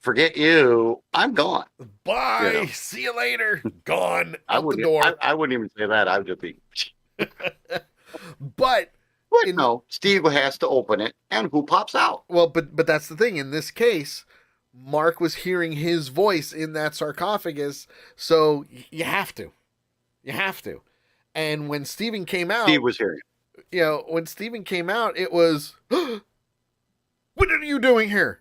forget you. I'm gone. Bye. You know? See you later. Gone out the door. I wouldn't even say that. I would just be. But no, Steve has to open it, and who pops out? Well, but that's the thing. In this case, Mark was hearing his voice in that sarcophagus, so you have to. You have to. And when Stephen came out... Steve was hearing it. You know, when Stephen came out, it was... What are you doing here?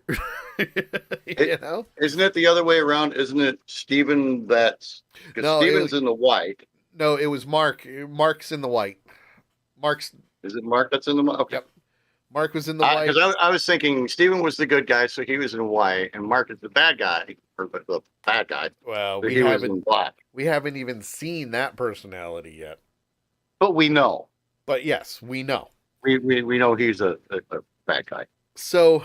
You know? Isn't it the other way around? Isn't it Stephen that's... Because No, Stephen's in the white. No, it was Mark. Mark's in the white. Is it Mark that's in the white? Okay. Yep. Mark was in the white. Because I was thinking Stephen was the good guy, so he was in white, and Mark is the bad guy, or the bad guy. Well, so he was in black. We haven't even seen that personality yet. But we know. But yes, we know. We know he's a bad guy. So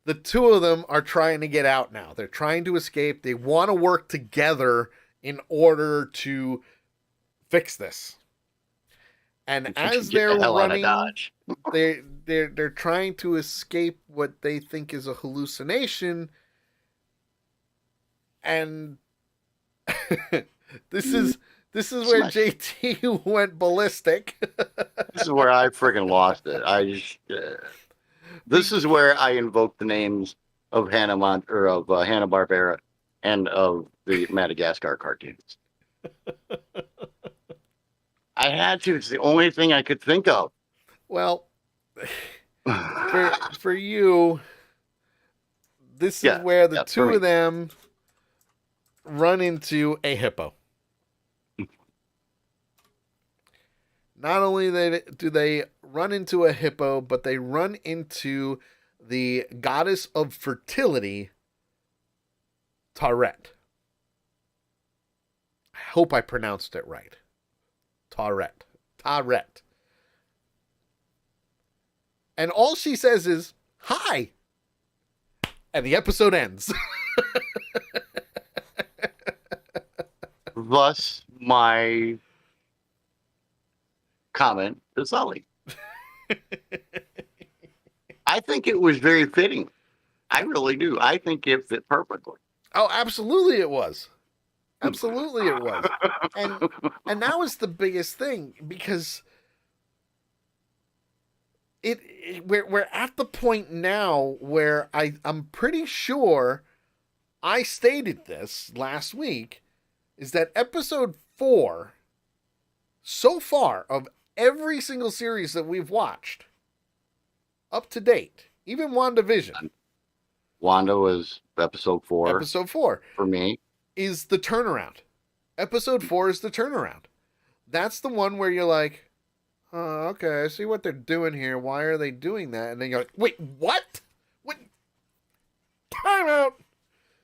the two of them are trying to get out now. They're trying to escape. They want to work together in order to fix this. And as they're running, they're trying to escape what they think is a hallucination. And this is where JT went ballistic. This is where I freaking lost it. This is where I invoked the names of Hanna-Barbera and of the Madagascar cartoons. I had to. It's the only thing I could think of. Well, for you, this is Yeah, where the yeah, for two me. of them run into a hippo. Not only do they run into a hippo, but they run into the goddess of fertility, Tauret. I hope I pronounced it right. Tauret. Tauret. And all she says is, "Hi." And the episode ends. Thus, my comment to Sully. I think it was very fitting. I really do. I think it fit perfectly. Oh, absolutely it was. Absolutely it was. And that was the biggest thing because we're at the point now where I'm pretty sure I stated this last week is that episode 4 so far of every single series that we've watched up to date, even WandaVision, Wanda was episode 4 episode 4 for me. is the turnaround. Episode 4 is the turnaround. That's the one where you're like, oh, okay, I see what they're doing here. Why are they doing that? And then you're like, wait, what? What? Time out.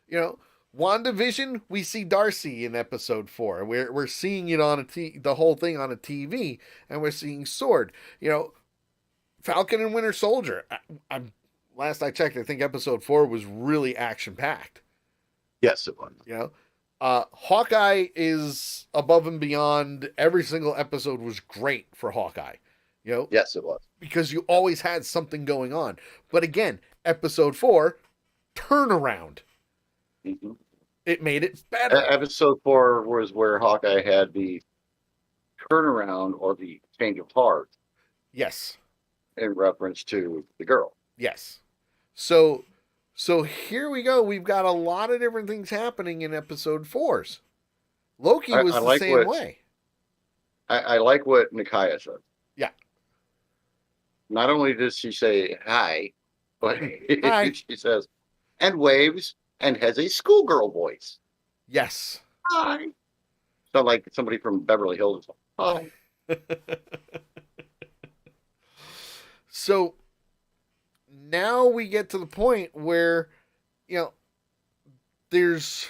You know, WandaVision, we see Darcy in episode 4. We're seeing it on the whole thing on a TV, and we're seeing Sword. You know, Falcon and Winter Soldier. Last I checked, I think episode 4 was really action packed. Yes, it was. You know, Hawkeye is above and beyond. Every single episode was great for Hawkeye. You know, Yes, it was. because you always had something going on. But again, episode 4, turnaround. Mm-hmm. It made it better. Episode 4 was where Hawkeye had the turnaround or the change of heart Yes. in reference to the girl. Yes. So here we go. We've got a lot of different things happening in episode 4s. Loki was the same way. I like what Nakia said. Yeah. Not only does she say hi, but Hi. she says, and waves, and has a schoolgirl voice. Yes. Hi. Sound like somebody from Beverly Hills. Hi. So now we get to the point where, you know, there's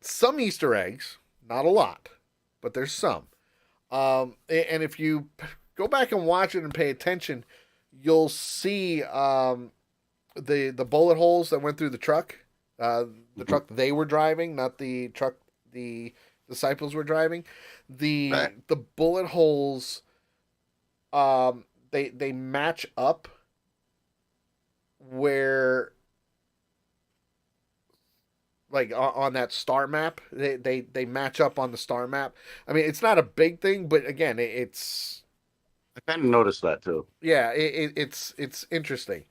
some Easter eggs, not a lot, but there's some. And if you go back and watch it and pay attention, you'll see the bullet holes that went through the truck. The truck they were driving, not the truck the disciples were driving. The bullet holes, they match up where, like on that star map, they match up on the star map. I mean, it's not a big thing, but again, it's I kind of noticed that too. yeah, it's interesting.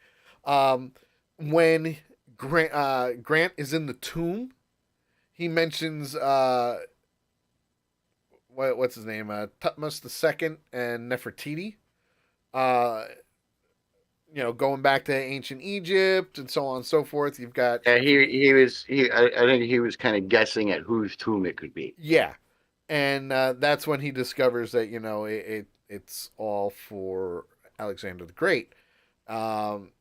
When Grant is in the tomb, he mentions what's his name, Tutmos II and Nefertiti. You know, going back to ancient Egypt and so on and so forth. You've got Yeah, I think he was kind of guessing at whose tomb it could be. yeah, and that's when he discovers that it's all for Alexander the Great. And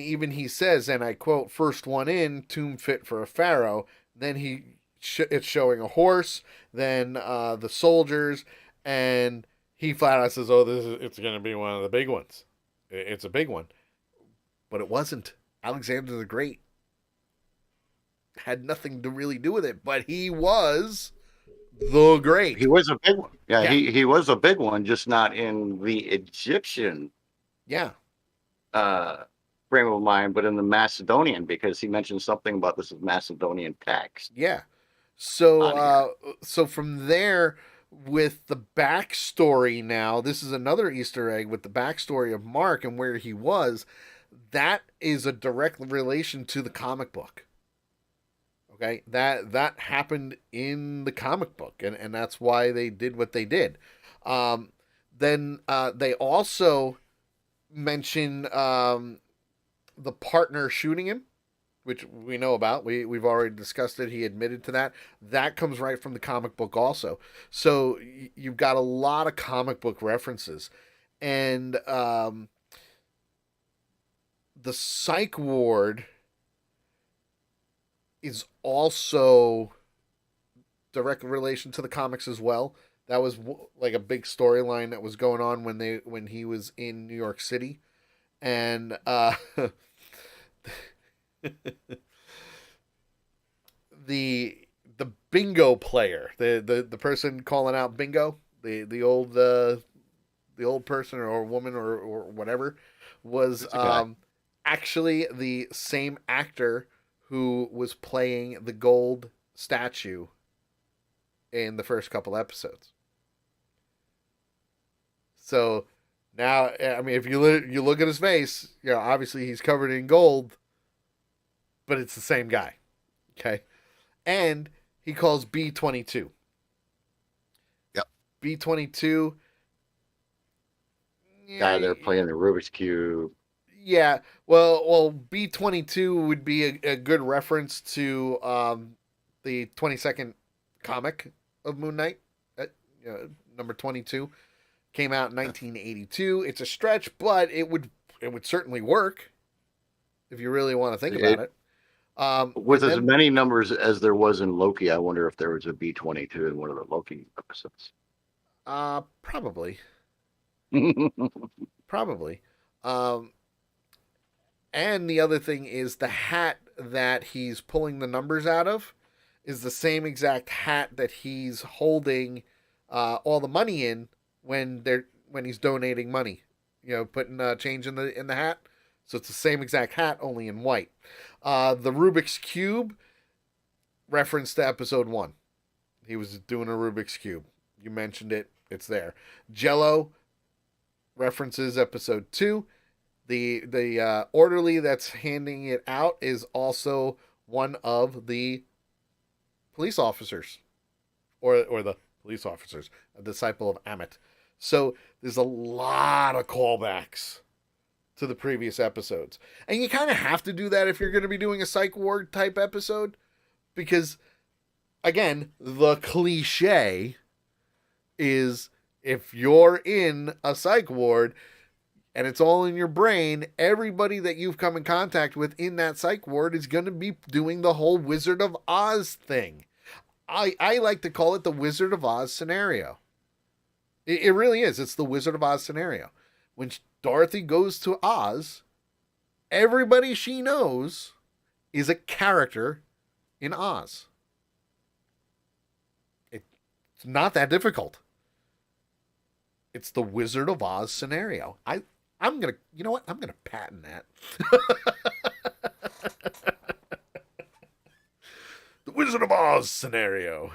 even he says, and I quote, "First one in, tomb fit for a pharaoh." Then it's showing a horse, then the soldiers, and he flat out says, "Oh, it's going to be one of the big ones. It's a big one," but it wasn't. Alexander the Great had nothing to really do with it, but he was the Great. He was a big one. Yeah, Yeah. he was a big one, just not in the Egyptian Yeah. frame of mind, but in the Macedonian, because he mentioned something about this Macedonian text. Yeah. So so from there, with the backstory now, this is another Easter egg with the backstory of Mark and where he was. That is a direct relation to the comic book. Okay, that happened in the comic book, and that's why they did what they did. Then they also mention the partner shooting him, which we know about. We've already discussed it. He admitted to that. That comes right from the comic book also. So you've got a lot of comic book references, and the psych ward is also direct relation to the comics as well. That was like a big storyline that was going on when he was in New York City, and the bingo player, the person calling out bingo, the old person or woman or whatever, was actually the same actor who was playing the gold statue in the first couple episodes. So now, I mean, if you look at his face, obviously he's covered in gold, but it's the same guy. Okay, and he calls B-22. Yep. B-22. Guy there playing the Rubik's Cube. Yeah, well, B-22 would be a good reference to the 22nd comic of Moon Knight, number 22, came out in 1982. It's a stretch, but it would certainly work if you really want to think about it. With as many numbers as there was in Loki, I wonder if there was a B-22 in one of the Loki episodes. Probably. Probably. And the other thing is the hat that he's pulling the numbers out of is the same exact hat that he's holding all the money in when he's donating money. Putting change in the hat. So it's the same exact hat, only in white. The Rubik's Cube, reference to episode 1. He was doing a Rubik's Cube. You mentioned it. It's there. Jello references episode 2. The orderly that's handing it out is also one of the police officers, or the police officers, a disciple of Amit. So there's a lot of callbacks to the previous episodes, and you kind of have to do that if you're going to be doing a psych ward type episode, because again, the cliche is if you're in a psych ward and it's all in your brain, everybody that you've come in contact with in that psych ward is going to be doing the whole Wizard of Oz thing. I like to call it the Wizard of Oz scenario. It really is. It's the Wizard of Oz scenario. When Dorothy goes to Oz, everybody she knows is a character in Oz. It's not that difficult. It's the Wizard of Oz scenario. I'm going to, you know what? I'm going to patent that. The Wizard of Oz scenario.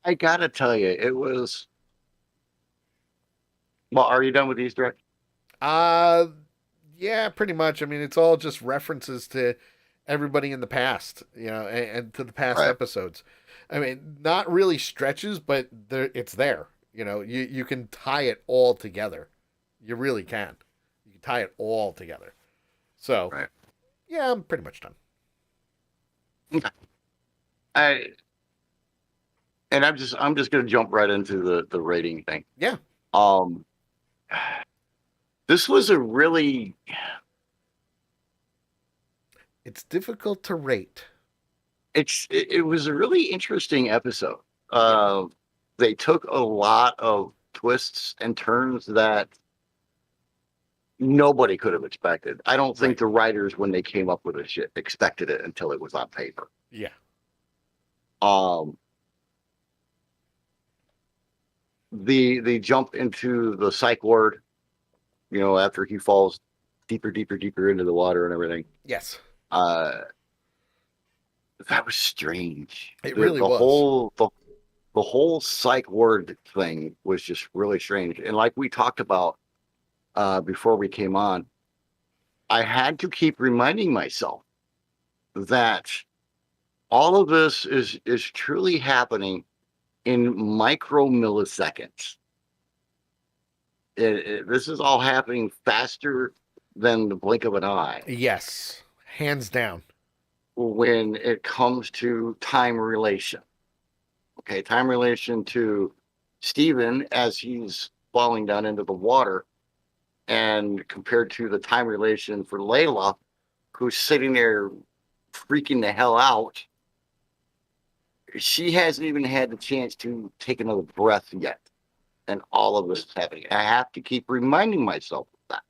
I got to tell you, it was... Well, are you done with these direct? Yeah, pretty much. I mean, it's all just references to everybody in the past, and to the past episodes. I mean, not really stretches, but it's there. You can tie it all together. You really can. You can tie it all together. So, yeah, I'm pretty much done. Okay. I'm just going to jump right into the rating thing. Yeah. This was a really... It's difficult to rate. It was a really interesting episode. They took a lot of twists and turns that nobody could have expected. I don't think the writers, when they came up with this shit, expected it until it was on paper. Yeah. The jump into the psych ward, after he falls deeper into the water and everything. Yes. That was strange. It really was. The whole psych ward thing was just really strange. And like we talked about before we came on, I had to keep reminding myself that all of this is truly happening in micro milliseconds. This is all happening faster than the blink of an eye Yes, hands down. when it comes to time relation. Okay, time relation to Stephen as he's falling down into the water, and compared to the time relation for Layla, who's sitting there freaking the hell out. She hasn't even had the chance to take another breath yet. And all of this is happening. I have to keep reminding myself of that.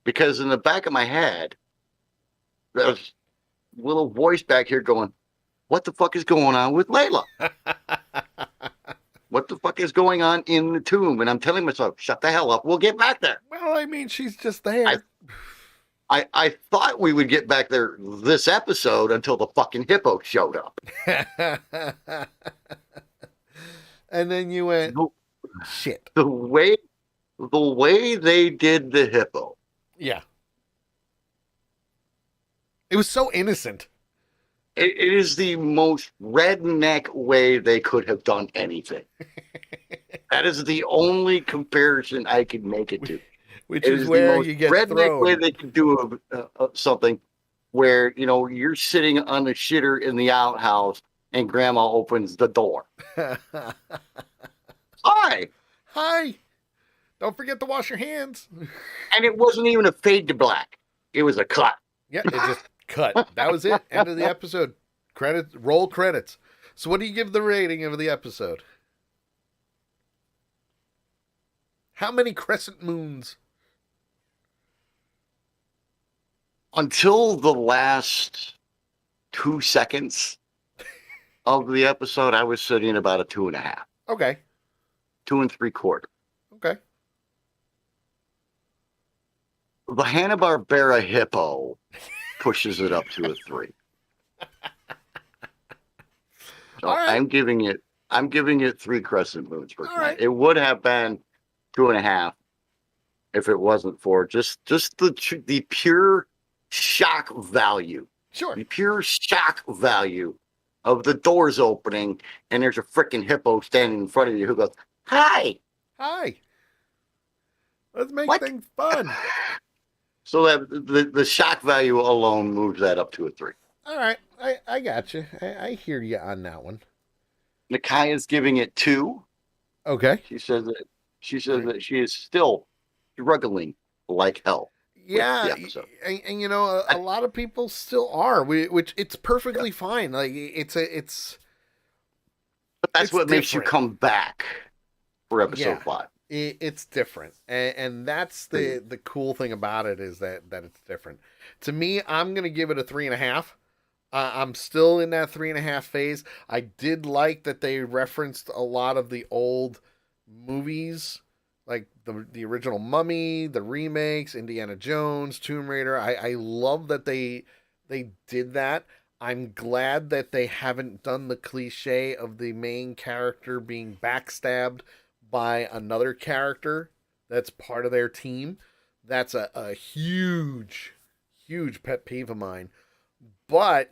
Because in the back of my head, there's a little voice back here going, what the fuck is going on with Layla? What the fuck is going on in the tomb? And I'm telling myself, shut the hell up. We'll get back there. Well, I mean, she's just there. I thought we would get back there this episode until the fucking hippo showed up. And then you went, shit. The way they did the hippo. Yeah. It was so innocent. It is the most redneck way they could have done anything. That is the only comparison I could make it to. Which is where you get redneck thrown. way they could do something where, you know, you're sitting on the shitter in the outhouse and grandma opens the door. Hi. Hi. Don't forget to wash your hands. And it wasn't even a fade to black. It was a cut. Yeah, it just cut. That was it. End of the episode. Credits. Roll credits. So what do you give the rating of the episode? How many crescent moons? Until the last 2 seconds of the episode, I was sitting about a 2.5. Okay. 2 3/4. Okay. The Hanna-Barbera hippo pushes it up to a 3. So All right. I'm giving it 3 crescent moons per All right. It would have been 2.5 if it wasn't for just the pure shock value. Sure. The pure shock value of the doors opening and there's a freaking hippo standing in front of you who goes, "Hi." Hi. Let's make What? things fun. So that the shock value alone moves that up to a 3. All right. I got you. I hear you on that one. Nakaya's giving it 2. Okay. She says that she is still struggling like hell. Yeah, the episode. and you know, a lot of people still are, which it's perfectly fine. Like it's But that's It's what makes you different. come back for episode Yeah. 5. it's different, and that's the cool thing about it is that it's different. To me, I'm gonna give it a 3.5. I'm still in that 3.5 phase. I did like that they referenced a lot of the old movies, like the original Mummy, the remakes, Indiana Jones, Tomb Raider. I love that they did that. I'm glad that they haven't done the cliche of the main character being backstabbed by another character that's part of their team. That's a huge pet peeve of mine. But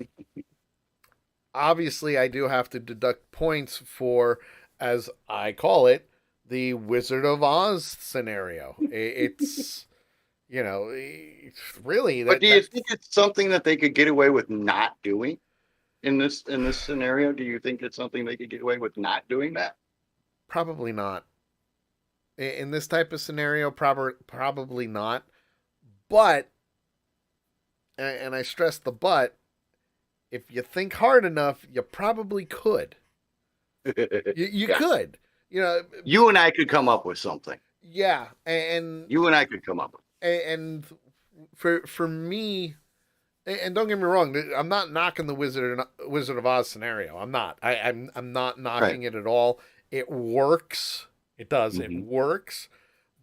obviously I do have to deduct points for, as I call it, the Wizard of Oz scenario. It's, you know, it's really. But do you think it's something that they could get away with not doing in this scenario? Do you think it's something they could get away with not doing that? Probably not. In this type of scenario, probably not. But, and I stress the but, if you think hard enough, you probably could. You Yeah. could. You know, You and I could come up with something. yeah, and You and I could come up with. and for me, and don't get me wrong, I'm not knocking the Wizard of Oz scenario. I'm not. I'm not knocking it at all. It works. It does. It Mhm. works,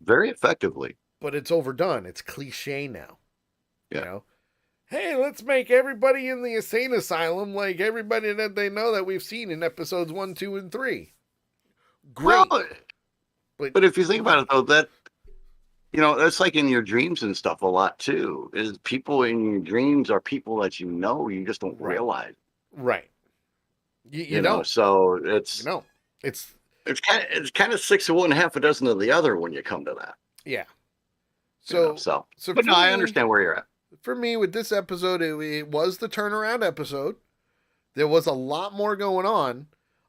Very effectively. but it's overdone. It's cliche now. Yeah. You know, hey, let's make everybody in the insane asylum like everybody that they know that we've seen in episodes 1, 2, and 3. Great, Well, but but if you think about it, though, that that's like in your dreams and stuff a lot too. Is people in your dreams are people that you just don't Right. realize. right. You know, don't. so it's You know, it's it's kind of six of one, half a dozen of the other when you come to that. Yeah. You know, So but no, I understand where you're at. For me, with this episode, it was the turnaround episode. There was a lot more going on.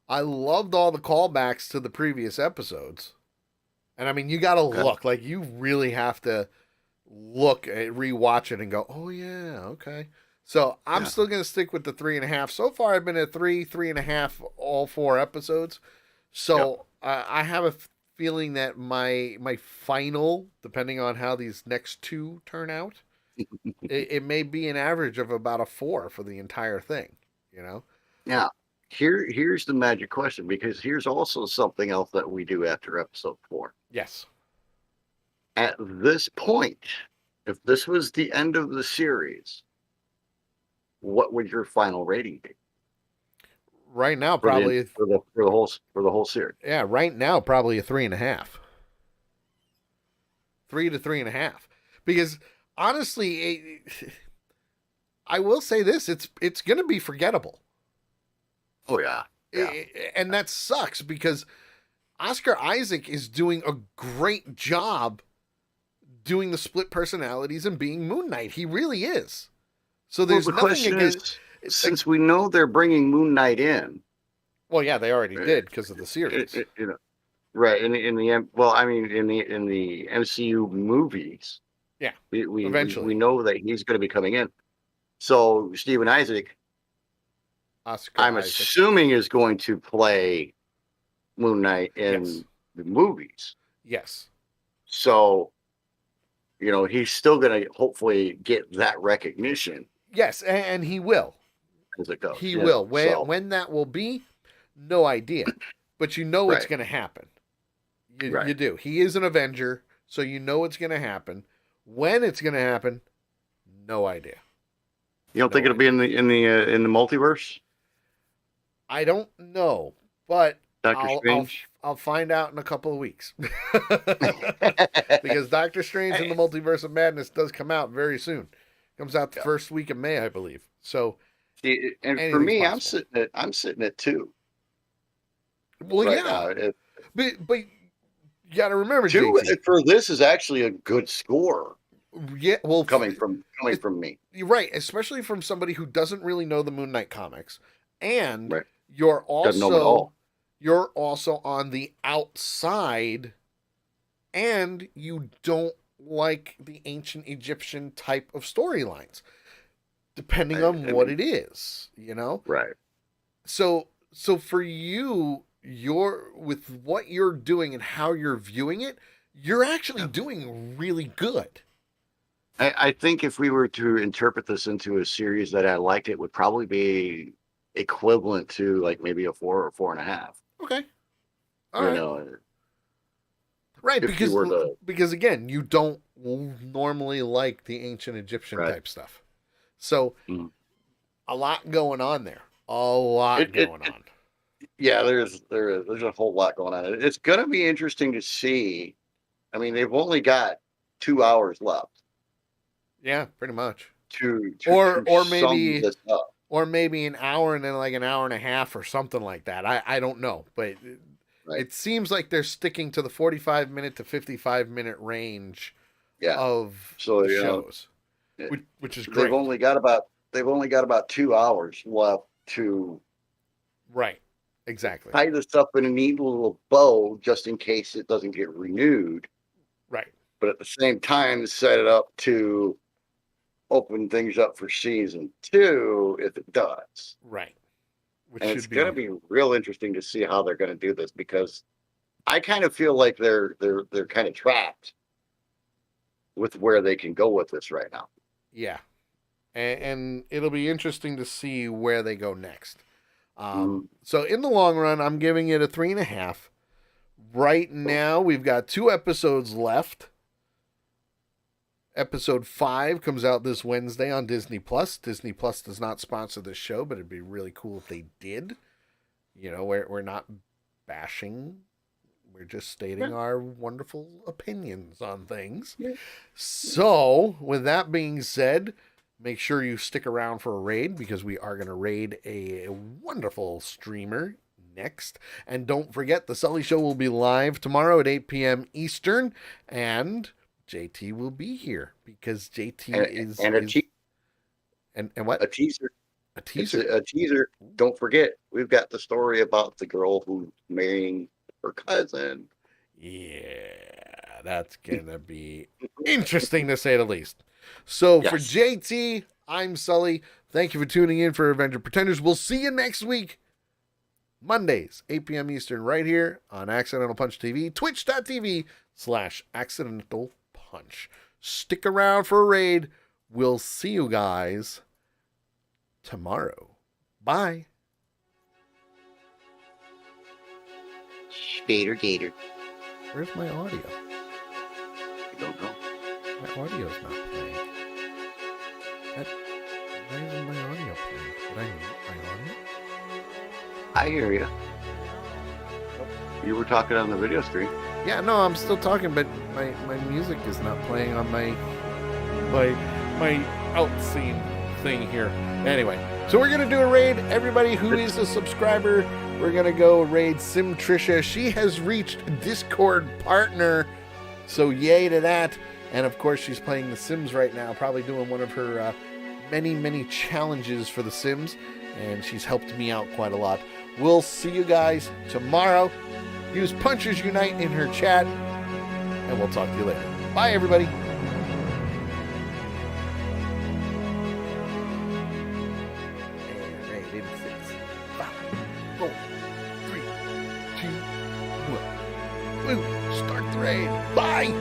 I loved all the callbacks to the previous episodes. And I mean, you got to look. Like, you really have to look at rewatch it and go, oh, yeah, okay. So I'm still going to stick with the 3.5. So far, I've been at 3.5, all 4 episodes. So I have a feeling that my final, depending on how these next 2 turn out, it may be an average of about a 4 for the entire thing, you know? Now, here's the magic question, because here's also something else that we do after episode 4. Yes. At this point, if this was the end of the series, what would your final rating be? Right now, probably for the whole series. Yeah, right now, probably a 3.5. 3 to 3.5, because honestly, I will say this: it's going to be forgettable. Oh yeah. And that sucks, because Oscar Isaac is doing a great job doing the split personalities and being Moon Knight. He really is. So there's the nothing question against. Is, since we know they're bringing Moon Knight in. Well, yeah, they already did because of the series. You know, right in the in the MCU movies. Yeah, we eventually we know that he's going to be coming in. So Stephen Isaac, I'm assuming, is going to play Moon Knight in the movies. Yes. So, he's still going to hopefully get that recognition. Yes, and he will. As it goes. He will. When that will be, no idea. But it's going to happen. You do. He is an Avenger, so it's going to happen. When it's going to happen, no idea. You don't think it'll be in the multiverse? I don't know, but Doctor Strange? I'll find out in a couple of weeks. Because Doctor Strange in the Multiverse of Madness does come out very soon. Comes out the first week of May, I believe. So, and for me, possible. I'm sitting at 2. Well, right now. But you got to remember, 2 for this is actually a good score. Yeah, well, coming from me. You're right, especially from somebody who doesn't really know the Moon Knight comics, and right. you're also on the outside, and you don't like the ancient Egyptian type of storylines, depending on what it is, Right. So for you, with what you're doing and how you're viewing it, you're actually doing really good. I think if we were to interpret this into a series that I liked, it would probably be equivalent to like maybe a 4 or 4.5. Okay. All right. Right, because again, you don't normally like the ancient Egyptian type stuff. So a lot going on there. A lot going on. Yeah, there's a whole lot going on. It's going to be interesting to see. I mean, they've only got 2 hours left. Yeah, pretty much. Or maybe an hour and then like an hour and a half or something like that. I don't know, but it seems like they're sticking to the 45-minute to 55-minute range of shows, which is great. They've only got about 2 hours left to exactly tie this up in a neat little bow just in case it doesn't get renewed. Right. But at the same time, set it up to open things up for season 2 if it does. Right. And it's going to be real interesting to see how they're going to do this, because I kind of feel like they're kind of trapped with where they can go with this right now. Yeah. And it'll be interesting to see where they go next. So in the long run, I'm giving it a 3.5. Right now, we've got 2 episodes left. Episode 5 comes out this Wednesday on Disney Plus. Disney Plus does not sponsor this show, but it'd be really cool if they did. We're not bashing. We're just stating our wonderful opinions on things. Yeah. So, with that being said, make sure you stick around for a raid, because we are going to raid a wonderful streamer next. And don't forget, the Sully Show will be live tomorrow at 8 p.m. Eastern, and JT will be here because JT and what? A teaser. A teaser. It's a teaser. Don't forget, we've got the story about the girl who's marrying her cousin. Yeah, that's gonna be interesting to say the least. So for JT, I'm Sully. Thank you for tuning in for Avenger Pretenders. We'll see you next week, Mondays, 8 p.m. Eastern, right here on Accidental Punch TV, twitch.tv/Accidental Punch. Stick around for a raid. We'll see you guys tomorrow. Bye. Gator, gator. Where's my audio? I don't know. My audio's not playing. Why isn't my audio playing? Did I mute my audio? I hear you. You were talking on the video screen. Yeah, no, I'm still talking, but my music is not playing on my out scene thing here. Anyway, so we're gonna do a raid. Everybody who is a subscriber, we're gonna go raid Sim Trisha. She has reached Discord partner, so yay to that. And of course, she's playing The Sims right now, probably doing one of her many challenges for The Sims, and she's helped me out quite a lot. We'll see you guys tomorrow. Use Punchers Unite in her chat, and we'll talk to you later. Bye, everybody. And raid in 6, 5, 4, 3, 2, 1. Woo! Start the raid. Bye.